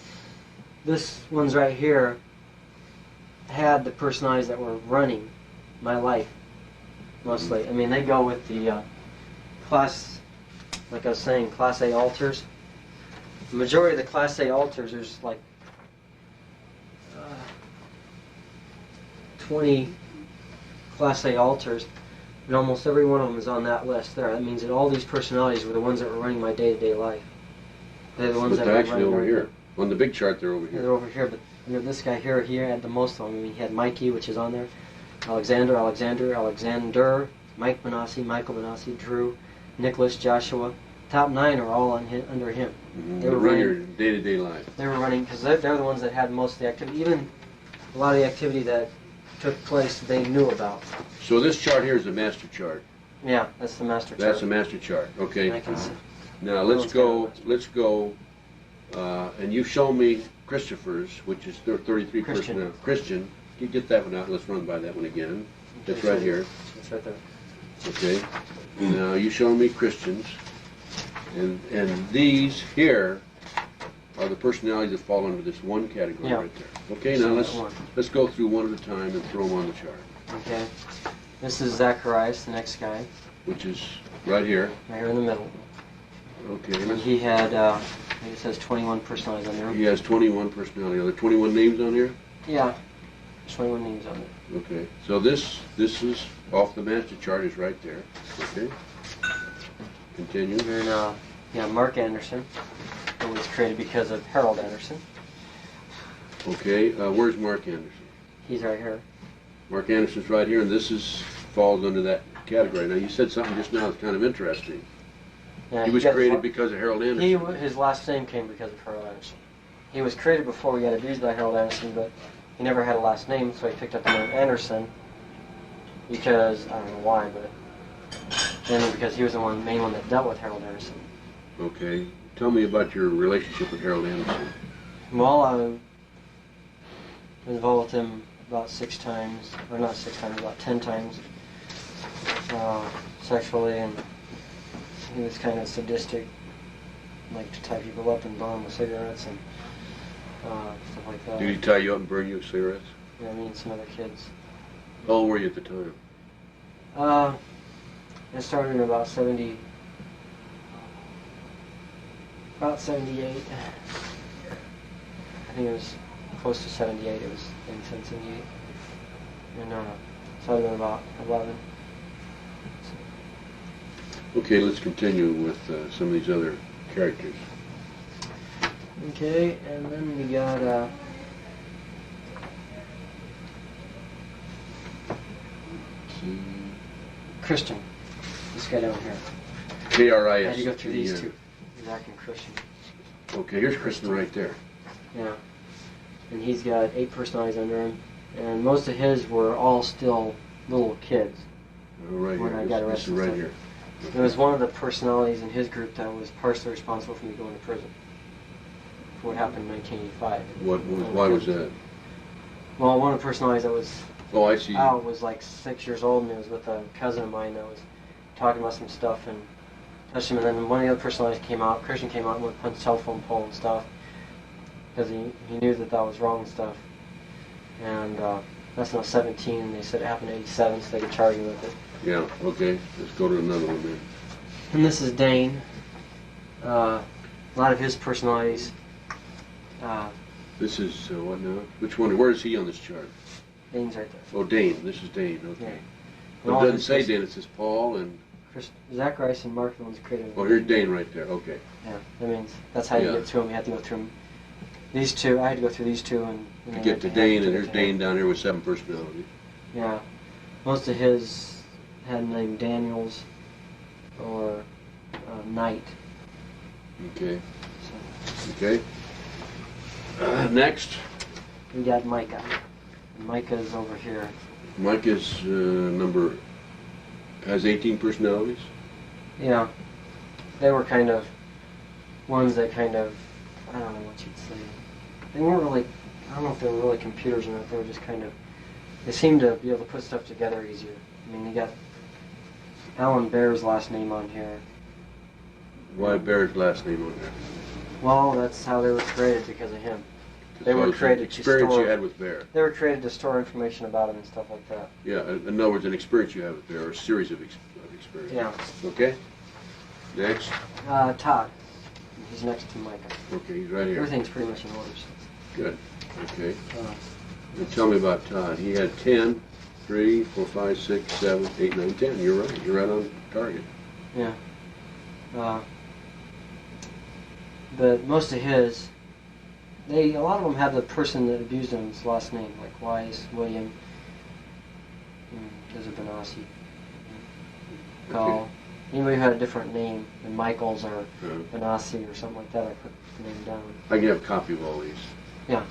[SPEAKER 2] this one's right here had the personalities that were running my life, mostly. I mean, they go with the class, like I was saying, Class A altars. The majority of the Class A altars, there's like 20 Class A altars, and almost every one of them is on that list there. That means that all these personalities were the ones that were running my day-to-day life. They're the ones that were
[SPEAKER 1] actually over here. On the big chart, they're over here.
[SPEAKER 2] They're over here, but you know, this guy here had the most of them. I mean, he had Mikey, which is on there, Alexander, Mike Bonacci, Michael Bonacci, Drew, Nicholas, Joshua. Top 9 are all under him.
[SPEAKER 1] Mm-hmm. They were running your day-to-day life.
[SPEAKER 2] They were running because they're the ones that had most of the activity. Even a lot of the activity that took place, they knew about.
[SPEAKER 1] So this chart here is the master chart.
[SPEAKER 2] Yeah, that's the master chart.
[SPEAKER 1] That's the master chart. Okay.
[SPEAKER 2] I can see.
[SPEAKER 1] Now let's go. And you show me Christopher's, which is 33 personnel. Christian. You get that one out. Let's run by that one again. That's right here.
[SPEAKER 2] It's right there.
[SPEAKER 1] Okay. Now you show me Christians, and these here are the personalities that fall under this one category right there. Okay. Now let's go through one at a time and throw them on the chart.
[SPEAKER 2] Okay. This is Zacharias, the next guy.
[SPEAKER 1] Which is right here.
[SPEAKER 2] Right here in the middle.
[SPEAKER 1] Okay.
[SPEAKER 2] And he had, I think it says 21 personalities on there.
[SPEAKER 1] He has 21 personalities. Are there 21 names on here?
[SPEAKER 2] Yeah. There's 21 names on there.
[SPEAKER 1] Okay. So this is off the master chart is right there. Okay. Continue.
[SPEAKER 2] And then, Mark Anderson, who was created because of Harold Anderson.
[SPEAKER 1] Okay. Where's Mark Anderson?
[SPEAKER 2] He's right here.
[SPEAKER 1] Mark Anderson's right here, and this falls under that category. Now, you said something just now that's kind of interesting.
[SPEAKER 2] Yeah,
[SPEAKER 1] he was created because of Harold Anderson.
[SPEAKER 2] His last name came because of Harold Anderson. He was created before he got abused by Harold Anderson, but he never had a last name, so he picked up the name Anderson because, I don't know why, but mainly because he was the main one that dealt with Harold Anderson.
[SPEAKER 1] Okay. Tell me about your relationship with Harold Anderson.
[SPEAKER 2] Well, I was involved with him about 6 times, or not 6 times, about 10 times, sexually, and he was kind of sadistic, like to tie people up and burn them with cigarettes and stuff like that.
[SPEAKER 1] Did he tie you up and burn you with cigarettes?
[SPEAKER 2] Yeah, me and some other kids.
[SPEAKER 1] How old were you at the time?
[SPEAKER 2] It started in about 78. I think it was close to 78. It was in 78. And so I'd been about 11.
[SPEAKER 1] Okay, let's continue with some of these other characters.
[SPEAKER 2] Okay, and then we got Christian. This guy down here.
[SPEAKER 1] K-R-I-S.
[SPEAKER 2] I had to go through these two. Zach and Christian.
[SPEAKER 1] Okay, here's Christian right there.
[SPEAKER 2] Yeah. And he's got 8 personalities under him. And most of his were all still little kids.
[SPEAKER 1] Oh, right
[SPEAKER 2] when
[SPEAKER 1] here.
[SPEAKER 2] I got arrested.
[SPEAKER 1] This is right here.
[SPEAKER 2] It was one of the personalities in his group that was partially responsible for me going to prison for what happened in 1985.
[SPEAKER 1] Why was that?
[SPEAKER 2] Well, one of the personalities that was
[SPEAKER 1] I see.
[SPEAKER 2] out was like 6 years old, and it was with a cousin of mine that was talking about some stuff, and touched him, and then one of the other personalities came out. Christian came out and went punch telephone pole and stuff because he knew that was wrong and stuff. And that's when I was 17, and they said it happened in '87, so they could charge me with it.
[SPEAKER 1] Yeah. Okay. Let's go to another one then.
[SPEAKER 2] And this is Dane. A lot of his personalities.
[SPEAKER 1] This is what now? Which one? Where is he on this chart?
[SPEAKER 2] Dane's right there.
[SPEAKER 1] Oh, Dane. This is Dane. Okay.
[SPEAKER 2] Yeah.
[SPEAKER 1] But it doesn't say Dane. It says Paul and.
[SPEAKER 2] Zacharias and Mark are the ones created.
[SPEAKER 1] Oh, here's Dane right there. Okay.
[SPEAKER 2] Yeah, that means that's how you get to him. You have to go through these two. I had to go through these two and
[SPEAKER 1] To get to Dane, and there's Dane down here with 7 personalities.
[SPEAKER 2] Yeah, most of his had the name Daniels or Knight.
[SPEAKER 1] Okay.
[SPEAKER 2] So,
[SPEAKER 1] Okay. Next.
[SPEAKER 2] we got Micah. And Micah's over here.
[SPEAKER 1] Mike is has 18 personalities.
[SPEAKER 2] Yeah, they were kind of ones that kind of, I don't know what you'd say. They weren't really, I don't know if they were really computers or not. They were just kind of, they seemed to be able to put stuff together easier. I mean, you got Alan Bear's last name on here.
[SPEAKER 1] Why Bear's last name on there?
[SPEAKER 2] Well, that's how they were created, because of him. They were created to
[SPEAKER 1] experience
[SPEAKER 2] store,
[SPEAKER 1] you had with Bear.
[SPEAKER 2] They were created to store information about him and stuff like that.
[SPEAKER 1] Yeah, in other words, an experience you have with Bear, or a series of experiences.
[SPEAKER 2] Yeah.
[SPEAKER 1] Okay. Next.
[SPEAKER 2] Todd. He's next to Micah.
[SPEAKER 1] Okay, he's right here.
[SPEAKER 2] Everything's pretty much in order. So.
[SPEAKER 1] Good. Okay. And tell me about Todd. He had 10, 3, 4, 5, 6, 7, 8, 9, 10. You're right. You're right on target.
[SPEAKER 2] Yeah. But most of his, a lot of them have the person that abused him's last name, like Wise, William, there's a Bonacci, Gall.
[SPEAKER 1] Okay.
[SPEAKER 2] Anybody who had a different name than Michaels or Bonacci or something like that, I put the name down.
[SPEAKER 1] I can have a copy of all these.
[SPEAKER 2] Yeah.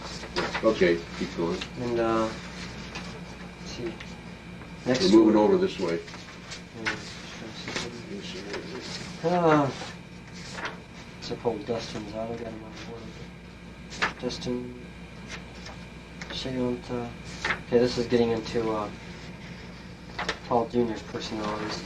[SPEAKER 1] Okay, keep going.
[SPEAKER 2] And, let's see. Next
[SPEAKER 1] We're moving over this way.
[SPEAKER 2] Suppose Dustin's out. I got him on board. Dustin, Shayonta. Okay, this is getting into Paul Jr.'s personalities.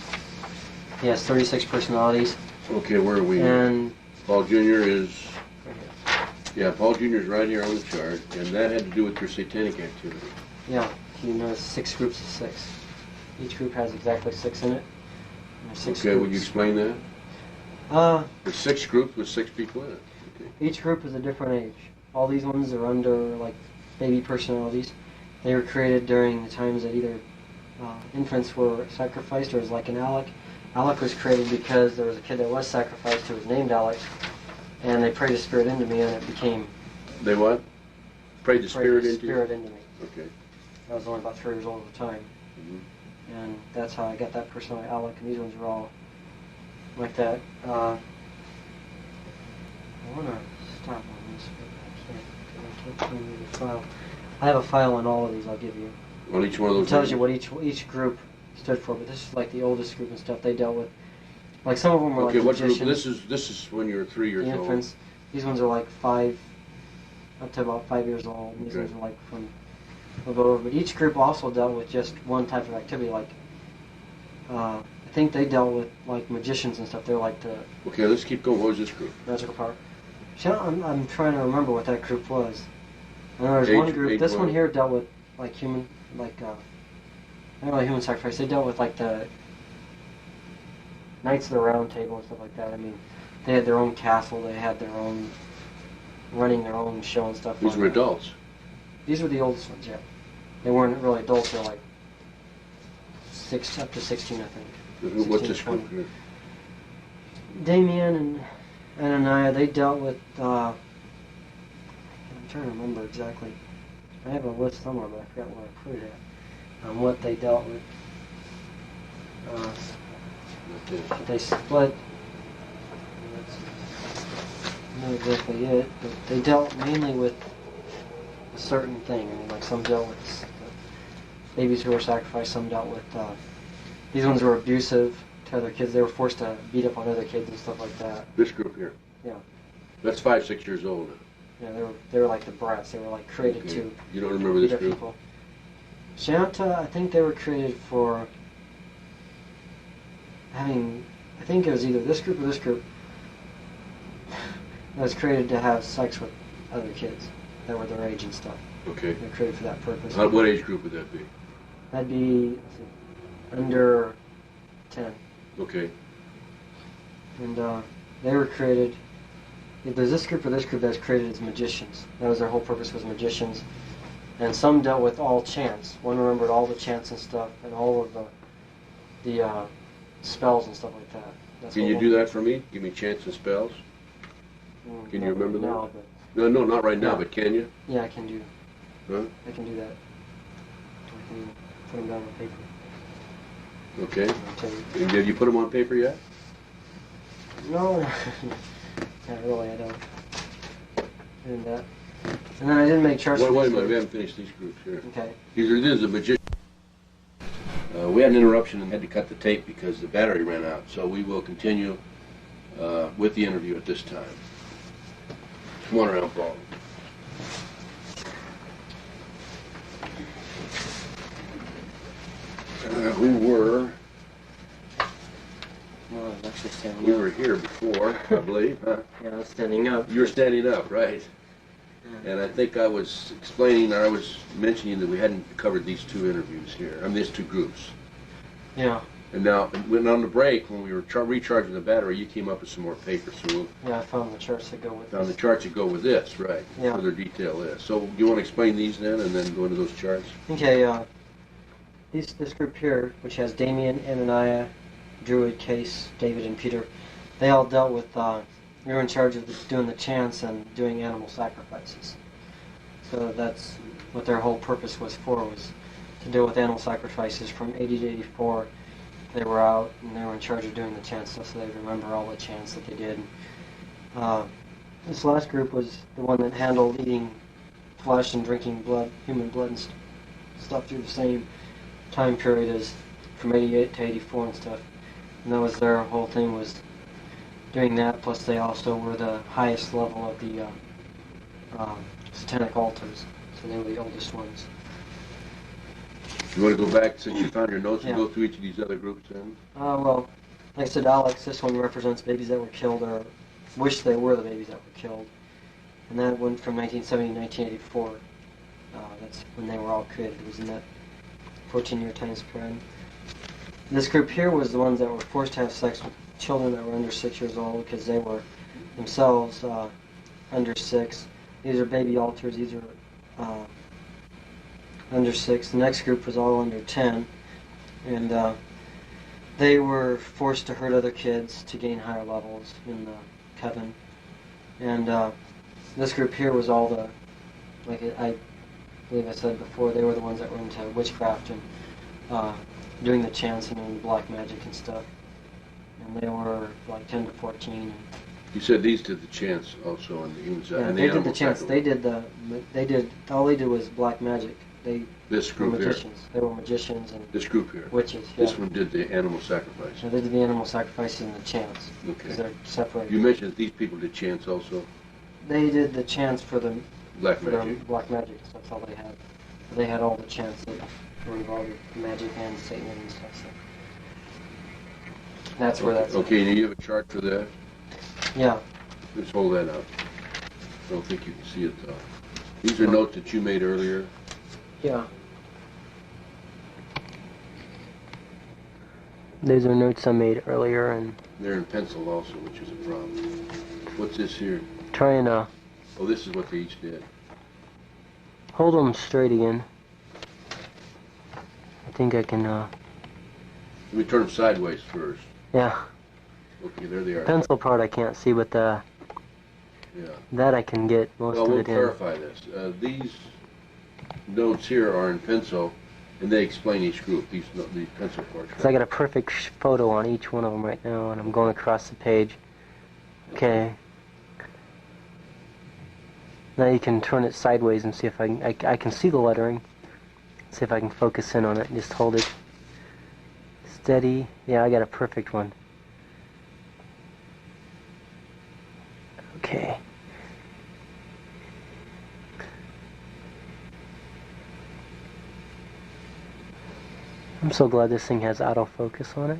[SPEAKER 2] He has 36 personalities.
[SPEAKER 1] Okay, where are we?
[SPEAKER 2] And
[SPEAKER 1] Paul Jr. is.
[SPEAKER 2] right here.
[SPEAKER 1] Yeah, Paul Jr. is right here on the chart, and that had to do with your satanic activity.
[SPEAKER 2] Yeah, he knows 6 groups of 6. Each group has exactly 6 in it. And there's 6
[SPEAKER 1] Okay,
[SPEAKER 2] groups.
[SPEAKER 1] would you explain that? There's 6 groups with 6 people in it. Okay.
[SPEAKER 2] Each group is a different age. All these ones are under, like, baby personalities. They were created during the times that either infants were sacrificed, or was like an Alec. Alec was created because there was a kid that was sacrificed who was named Alec, and they prayed the spirit into me, and it became...
[SPEAKER 1] They what? Prayed the spirit into you?
[SPEAKER 2] Spirit into me.
[SPEAKER 1] Okay.
[SPEAKER 2] I was only about 3 years old at the time.
[SPEAKER 1] Mm-hmm.
[SPEAKER 2] And that's how I got that personality, Alec, and these ones are all like that. I want to stop on this, but I can't find the file. I have a file on all of these I'll give you.
[SPEAKER 1] On each one of those.
[SPEAKER 2] It tells you what each group stood for, but this is like the oldest group and stuff. They dealt with, like, some of them were
[SPEAKER 1] Okay,
[SPEAKER 2] like
[SPEAKER 1] what group?
[SPEAKER 2] magicians,
[SPEAKER 1] This is when you were 3 years
[SPEAKER 2] the
[SPEAKER 1] old.
[SPEAKER 2] infants. These ones are like 5, up to about 5 years old, and these
[SPEAKER 1] Okay.
[SPEAKER 2] ones are like from over. But each group also dealt with just one type of activity, like, I think they dealt with, like, magicians and stuff. They're like the
[SPEAKER 1] Okay, let's keep going. What was this group?
[SPEAKER 2] magical power. See, I'm trying to remember what that group was. I know there's
[SPEAKER 1] Age-
[SPEAKER 2] one group.
[SPEAKER 1] age
[SPEAKER 2] This one
[SPEAKER 1] what?
[SPEAKER 2] here dealt with, like, human, like, not really human sacrifice. They dealt with, like, the Knights of the Round Table and stuff like that. I mean, they had their own castle. They had their own, running their own show and stuff.
[SPEAKER 1] These
[SPEAKER 2] like
[SPEAKER 1] were
[SPEAKER 2] that.
[SPEAKER 1] adults.
[SPEAKER 2] These were the oldest ones, yeah. They weren't really adults. They're like 6 up to 16, I think.
[SPEAKER 1] What's
[SPEAKER 2] 16,
[SPEAKER 1] this group
[SPEAKER 2] 20.
[SPEAKER 1] here?
[SPEAKER 2] Damien and Ananiah, they dealt with, I'm trying to remember exactly. I have a list somewhere, but I forgot where I put it at. On what they dealt with. They split. That's not exactly it, but they dealt mainly with a certain thing. I mean, like, some dealt with babies who were sacrificed, some dealt with, these ones were abusive to other kids. They were forced to beat up on other kids and stuff like that.
[SPEAKER 1] This group here.
[SPEAKER 2] Yeah.
[SPEAKER 1] That's 5, 6 years old now.
[SPEAKER 2] Yeah, they were like the brats. They were like created
[SPEAKER 1] Okay.
[SPEAKER 2] to
[SPEAKER 1] You don't remember
[SPEAKER 2] beat
[SPEAKER 1] this
[SPEAKER 2] up
[SPEAKER 1] group?
[SPEAKER 2] people. Shanta, I think they were created for having I think it was either this group or this group that was created to have sex with other kids that were their age and stuff.
[SPEAKER 1] Okay.
[SPEAKER 2] They're created for that purpose.
[SPEAKER 1] What age group would that be?
[SPEAKER 2] That'd be, let's see, under 10.
[SPEAKER 1] Okay.
[SPEAKER 2] And they were created, there's this group or this group that's created as magicians. That was their whole purpose, was magicians. And some dealt with all chants. One remembered all the chants and stuff, and all of the spells and stuff like that. That's
[SPEAKER 1] Can you do that for me? Give me chants and spells? Can you remember that?
[SPEAKER 2] No, but
[SPEAKER 1] No, not right now,
[SPEAKER 2] Yeah.
[SPEAKER 1] but can you?
[SPEAKER 2] yeah, I can do.
[SPEAKER 1] Huh?
[SPEAKER 2] I can do that. I can put them down on paper.
[SPEAKER 1] Okay.
[SPEAKER 2] I'll tell you.
[SPEAKER 1] And have you put them on paper yet?
[SPEAKER 2] No, not really. I don't. And that. And then I didn't make charts.
[SPEAKER 1] Wait
[SPEAKER 2] for
[SPEAKER 1] a
[SPEAKER 2] these
[SPEAKER 1] minute, we
[SPEAKER 2] groups.
[SPEAKER 1] haven't finished these groups here.
[SPEAKER 2] Okay.
[SPEAKER 1] This is a magician. We had an interruption and had to cut the tape because the battery ran out. So we will continue with the interview at this time. Come on around, Paul. Who were?
[SPEAKER 2] Well, I was actually standing
[SPEAKER 1] We
[SPEAKER 2] up.
[SPEAKER 1] were here before, I believe, huh?
[SPEAKER 2] Yeah, I was standing up.
[SPEAKER 1] You were standing up, right? And I think I was explaining, or I was mentioning that we hadn't covered these two interviews here. I mean, these two groups.
[SPEAKER 2] Yeah.
[SPEAKER 1] And now, when on the break, when we were recharging the battery, you came up with some more paper. So we
[SPEAKER 2] Yeah, I found the charts that go with
[SPEAKER 1] found the
[SPEAKER 2] this.
[SPEAKER 1] charts that go with this, right?
[SPEAKER 2] Yeah.
[SPEAKER 1] Further detail this. So do you want to explain these then, and then go into those charts?
[SPEAKER 2] Okay, this group here, which has Damien, Ananiah, Druid, Case, David, and Peter, they all dealt with, they were in charge of doing the chants and doing animal sacrifices. So that's what their whole purpose was for, was to deal with animal sacrifices. From 80 to 84, they were out and they were in charge of doing the chants stuff, so they remember all the chants that they did. This last group was the one that handled eating flesh and drinking blood, human blood and stuff through the same time period as from 88 to 84 and stuff. And that was their whole thing, was doing that, plus they also were the highest level of the Satanic altars, so they were the oldest ones.
[SPEAKER 1] You want to go back, since you found your notes, and
[SPEAKER 2] Yeah.
[SPEAKER 1] go through each of these other groups then?
[SPEAKER 2] Well, like I said, Alex, this one represents babies that were killed, or wish they were the babies that were killed. And that went from 1970 to 1984. That's when they were all created. It was in that 14-year time span. This group here was the ones that were forced to have sex with children that were under 6 years old, because they were themselves under 6. These are baby altars. These are under 6. The next group was all under 10, and they were forced to hurt other kids to gain higher levels in heaven. And this group here was all the, like I believe I said before, they were the ones that were into witchcraft and doing the chants and doing black magic and stuff. And they were like 10 to 14.
[SPEAKER 1] You said these did the chants also on the human side.
[SPEAKER 2] Yeah,
[SPEAKER 1] and
[SPEAKER 2] they did the
[SPEAKER 1] animal
[SPEAKER 2] chants.
[SPEAKER 1] sacrifice.
[SPEAKER 2] All they did was black magic. They
[SPEAKER 1] This
[SPEAKER 2] were
[SPEAKER 1] group here.
[SPEAKER 2] magicians. They were magicians and
[SPEAKER 1] This group here.
[SPEAKER 2] witches. Yeah.
[SPEAKER 1] This one did the animal sacrifice.
[SPEAKER 2] So they did the animal sacrifices and the chants.
[SPEAKER 1] Okay.
[SPEAKER 2] Because they're separated.
[SPEAKER 1] You mentioned that these people did chants also.
[SPEAKER 2] They did the chants for the
[SPEAKER 1] Black
[SPEAKER 2] for their
[SPEAKER 1] magic.
[SPEAKER 2] black magic. So that's all they had. They had all the chants that were involved with magic and Satan and stuff. So that's where that's.
[SPEAKER 1] Okay, and you have a chart for that?
[SPEAKER 2] Yeah.
[SPEAKER 1] Let's hold that up. I don't think you can see it though. These are notes that you made earlier.
[SPEAKER 2] Yeah. These are notes I made earlier, and
[SPEAKER 1] They're in pencil also, which is a problem. What's this here?
[SPEAKER 2] trying to
[SPEAKER 1] Oh, this is what they each did.
[SPEAKER 2] hold them straight again. I think I can,
[SPEAKER 1] Let me turn them sideways first.
[SPEAKER 2] yeah.
[SPEAKER 1] Okay, there they are.
[SPEAKER 2] Pencil part I can't see, but
[SPEAKER 1] Yeah.
[SPEAKER 2] that I can get most
[SPEAKER 1] Well,
[SPEAKER 2] of
[SPEAKER 1] we'll
[SPEAKER 2] it in.
[SPEAKER 1] clarify this. These notes here are in pencil, and they explain each group. These pencil parts.
[SPEAKER 2] So I got a perfect photo on each one of them right now, and I'm going across the page. Okay. Now you can turn it sideways and see if I can see the lettering. See if I can focus in on it. Just hold it steady. Yeah, I got a perfect one. Okay. I'm so glad this thing has autofocus on it.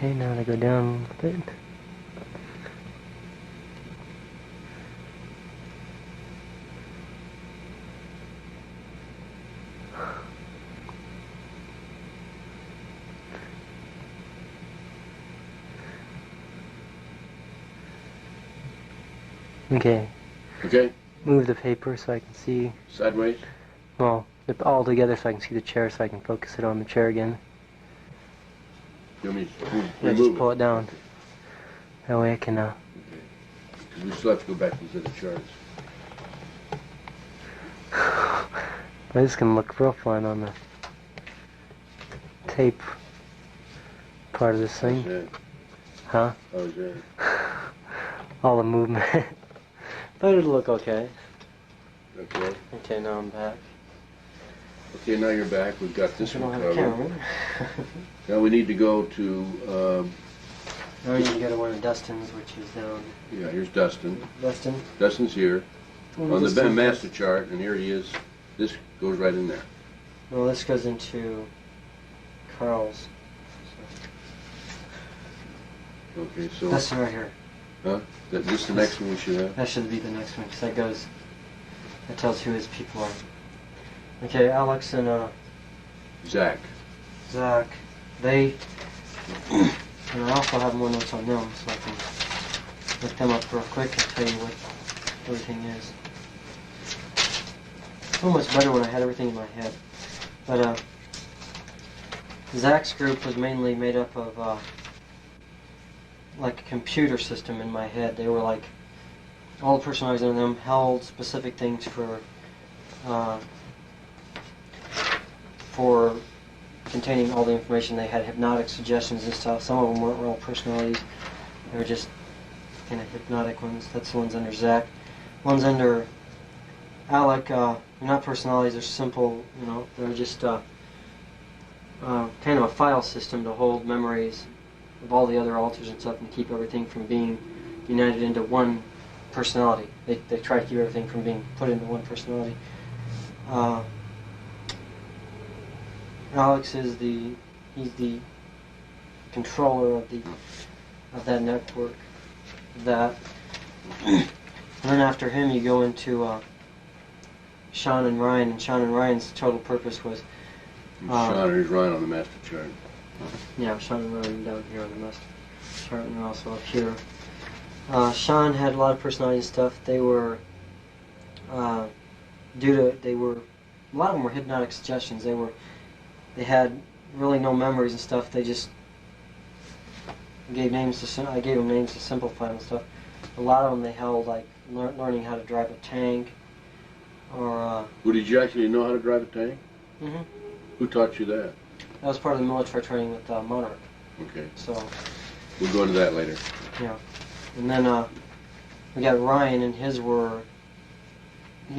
[SPEAKER 2] Okay, now to go down a little bit. Okay.
[SPEAKER 1] Okay.
[SPEAKER 2] Move the paper so I can see.
[SPEAKER 1] Sideways.
[SPEAKER 2] Well, all together so I can see the chair, so I can focus it on the chair again.
[SPEAKER 1] You want me to
[SPEAKER 2] Yeah, just pull it down. That way I can.
[SPEAKER 1] Okay. 'Cause we still have to go back to these other charts.
[SPEAKER 2] This is gonna look real fun on the tape part of this thing.
[SPEAKER 1] How's that?
[SPEAKER 2] Huh?
[SPEAKER 1] How's that?
[SPEAKER 2] All the movement. But it'll look okay.
[SPEAKER 1] Okay.
[SPEAKER 2] Okay, now I'm back.
[SPEAKER 1] Okay, now you're back. We've got this
[SPEAKER 2] I
[SPEAKER 1] one
[SPEAKER 2] don't have a
[SPEAKER 1] covered.
[SPEAKER 2] camera.
[SPEAKER 1] Now we need to go to,
[SPEAKER 2] Now we need to go to one of Dustin's, which is down.
[SPEAKER 1] yeah, here's Dustin.
[SPEAKER 2] Dustin?
[SPEAKER 1] Dustin's here on the
[SPEAKER 2] Dustin
[SPEAKER 1] master chart, and here he is. This goes right in there.
[SPEAKER 2] Well, this goes into Carl's.
[SPEAKER 1] Okay, so,
[SPEAKER 2] This one right here.
[SPEAKER 1] huh? This the next one we should have?
[SPEAKER 2] That should be the next one, because that tells who his people are. Okay, Alex and
[SPEAKER 1] Zach.
[SPEAKER 2] Zach, they, and I also have more notes on them, so I can look them up real quick and tell you what everything is. So much better when I had everything in my head. But Zach's group was mainly made up of like a computer system in my head. They were like, all the personalities in them held specific things for containing all the information. They had hypnotic suggestions and stuff. Some of them weren't real personalities. They were just kind of hypnotic ones. That's the ones under Zach. Ones under Alec, they're not personalities, they're simple, you know, they're just kind of a file system to hold memories of all the other alters and stuff and keep everything from being united into one personality. They try to keep everything from being put into one personality. Alex is he's the controller of that network. And then after him you go into Sean and Ryan, and Sean and Ryan's total purpose was
[SPEAKER 1] Sean, here's Ryan on the master chart.
[SPEAKER 2] yeah, Sean and Ryan down here on the master chart, and they're also up here. Sean had a lot of personality and stuff. They were a lot of them were hypnotic suggestions. They had really no memories and stuff. They just gave names to. I gave them names to simplify them and stuff. A lot of them they held like learning how to drive a tank, or.
[SPEAKER 1] Well, did you actually know how to drive a tank?
[SPEAKER 2] Mm-hmm.
[SPEAKER 1] Who taught you that?
[SPEAKER 2] That was part of the military training with Monarch.
[SPEAKER 1] Okay.
[SPEAKER 2] So.
[SPEAKER 1] We'll go into that later.
[SPEAKER 2] Yeah, and then we got Ryan, and he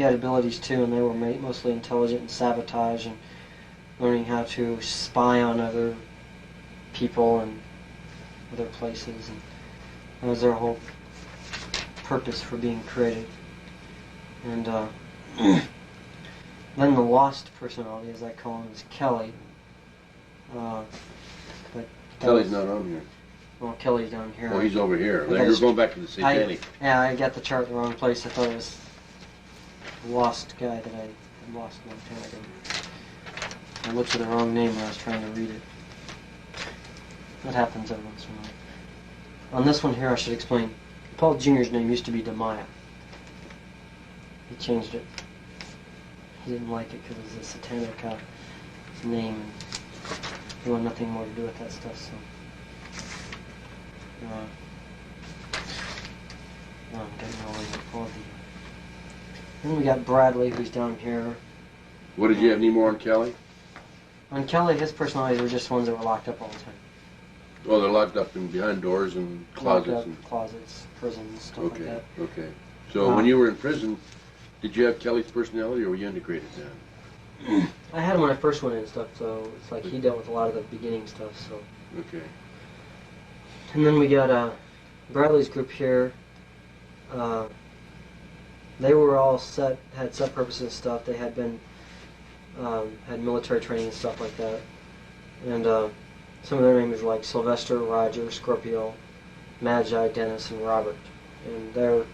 [SPEAKER 2] had abilities too, and they were mostly intelligent and sabotage and learning how to spy on other people and other places, and that was their whole purpose for being created. And then the lost personality, as I call him, is Kelly. But
[SPEAKER 1] Kelly's not on here.
[SPEAKER 2] Well, Kelly's down here.
[SPEAKER 1] Oh, he's over here. You're going back to the Satanic.
[SPEAKER 2] I got the chart in the wrong place. I thought it was the lost guy that I had lost a long time ago. I looked for the wrong name when I was trying to read it. That happens every once in a while. On this one here, I should explain. Paul Jr.'s name used to be Demaya. He changed it. He didn't like it because it was a satanic name, and he wanted nothing more to do with that stuff. So, I'm getting all the. Then we got Bradley, who's down here.
[SPEAKER 1] What, did you have any more on Kelly?
[SPEAKER 2] On Kelly, his personalities were just ones that were locked up all the time.
[SPEAKER 1] Oh, they're locked up behind doors and closets.
[SPEAKER 2] Locked up, closets, prisons, stuff like that.
[SPEAKER 1] Okay. So when you were in prison, did you have Kelly's personality, or were you integrated then?
[SPEAKER 2] I had him when I first went in and stuff, so it's like he dealt with a lot of the beginning stuff. So.
[SPEAKER 1] Okay.
[SPEAKER 2] And then we got Bradley's group here. They were all had set purposes and stuff. They had been had military training and stuff like that. And some of their names were like Sylvester, Roger, Scorpio, Magi, Dennis, and Robert. And they're...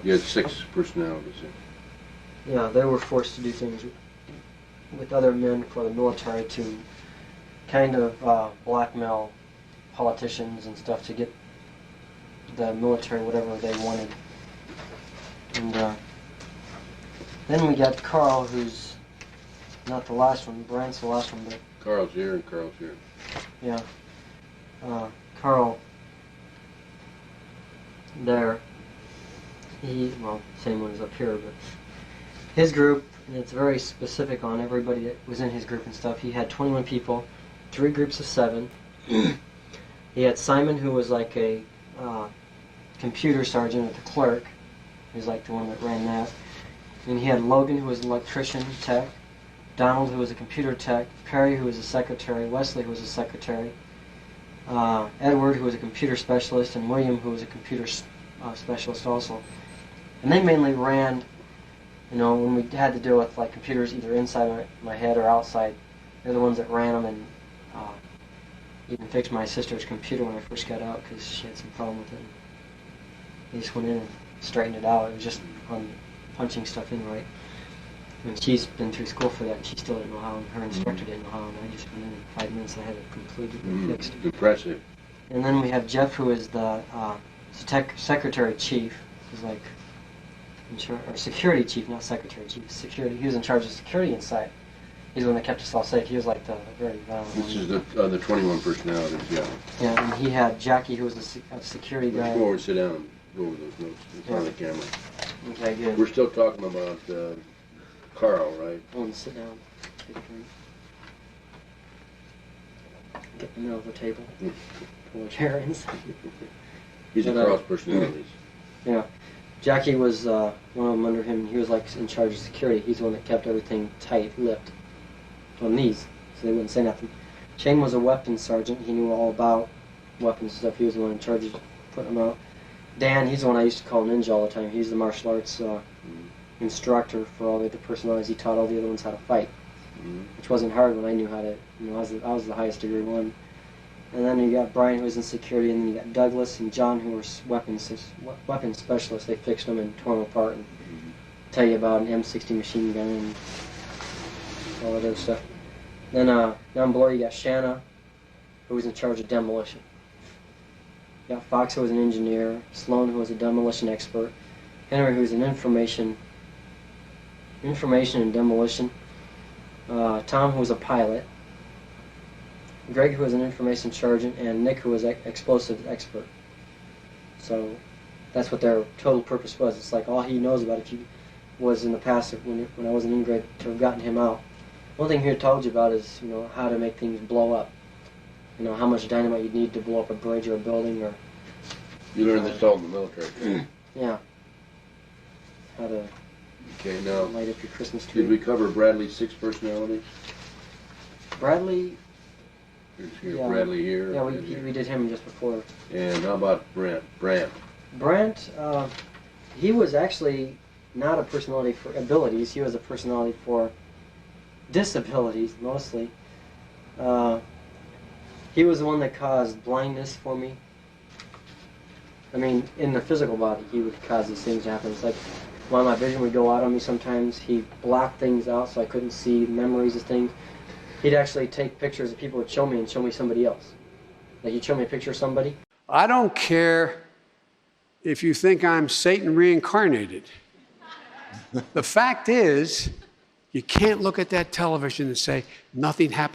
[SPEAKER 1] You had 6 personalities.
[SPEAKER 2] Yeah, they were forced to do things with other men for the military to kind of blackmail politicians and stuff to get the military whatever they wanted. And then we got Carl, who's not the last one. Brandt's the last one, but...
[SPEAKER 1] Carl's here and Carl's here.
[SPEAKER 2] Yeah. Carl, there, well, same one as up here, but his group, and it's very specific on everybody that was in his group and stuff. He had 21 people, 3 groups of 7. He had Simon, who was like a computer sergeant at the clerk. He was like the one that ran that. And he had Logan, who was an electrician tech, Donald, who was a computer tech, Perry, who was a secretary, Wesley, who was a secretary, Edward, who was a computer specialist, and William, who was a computer specialist also. And they mainly ran, you know, when we had to deal with like computers either inside my head or outside, they're the ones that ran them, and even fixed my sister's computer when I first got out because she had some problem with it. They just went in and straightened it out. It was just on punching stuff in right. And she's been through school for that, and she still didn't know how, and her instructor didn't know how, and I just went in 5 minutes and I had it completely fixed.
[SPEAKER 1] Impressive.
[SPEAKER 2] And then we have Jeff, who is the secretary chief. He's like, or security chief, not secretary chief, security. He was in charge of security inside. He's the one that kept us all safe. He was like the very violent one.
[SPEAKER 1] This is the 21 personalities, yeah.
[SPEAKER 2] Yeah, and he had Jackie, who was the security guy.
[SPEAKER 1] Come forward, sit down, and go over those notes in front of the camera.
[SPEAKER 2] Okay, good.
[SPEAKER 1] We're still talking about Carl, right?
[SPEAKER 2] I want to sit down. Take a drink. Get in the middle of the table. Pull a chair inside.
[SPEAKER 1] These are Carl's personalities.
[SPEAKER 2] Yeah. Jackie was one of them under him. He was like in charge of security. He's the one that kept everything tight-lipped on these, so they wouldn't say nothing. Shane was a weapons sergeant. He knew all about weapons and stuff. He was the one in charge of putting them out. Dan, he's the one I used to call Ninja all the time. He's the martial arts instructor for all the other personalities. He taught all the other ones how to fight, which wasn't hard when I knew how to. You know, I was the highest degree one. And then you got Brian, who was in security, and then you got Douglas and John, who were weapons specialists. They fixed them and tore them apart and tell you about an M60 machine gun and all that other stuff. Then down below you got Shanna, who was in charge of demolition. You got Fox, who was an engineer, Sloan, who was a demolition expert, Henry, who was an information and demolition, Tom, who was a pilot, Greg, who was an information sergeant, and Nick, who was an explosives expert. So that's what their total purpose was. It's like all he knows about it was in the past when I wasn't in grade to have gotten him out. One thing he told you about is, you know, how to make things blow up. You know, how much dynamite you'd need to blow up a bridge or a building, or...
[SPEAKER 1] You learned this all in the military.
[SPEAKER 2] Yeah. How to light up your Christmas tree.
[SPEAKER 1] Did we cover Bradley's 6 personalities?
[SPEAKER 2] Bradley...
[SPEAKER 1] Yeah. Bradley here.
[SPEAKER 2] Yeah, we did him just before.
[SPEAKER 1] And how about Brent?
[SPEAKER 2] Brent, he was actually not a personality for abilities. He was a personality for disabilities, mostly. He was the one that caused blindness for me. I mean, in the physical body, he would cause these things to happen. It's like, while my vision would go out on me sometimes, he blocked things out so I couldn't see memories of things. He'd actually take pictures that people would show me and show me somebody else. Like, he'd show me a picture of somebody.
[SPEAKER 3] I don't care if you think I'm Satan reincarnated. The fact is, you can't look at that television and say, nothing happened.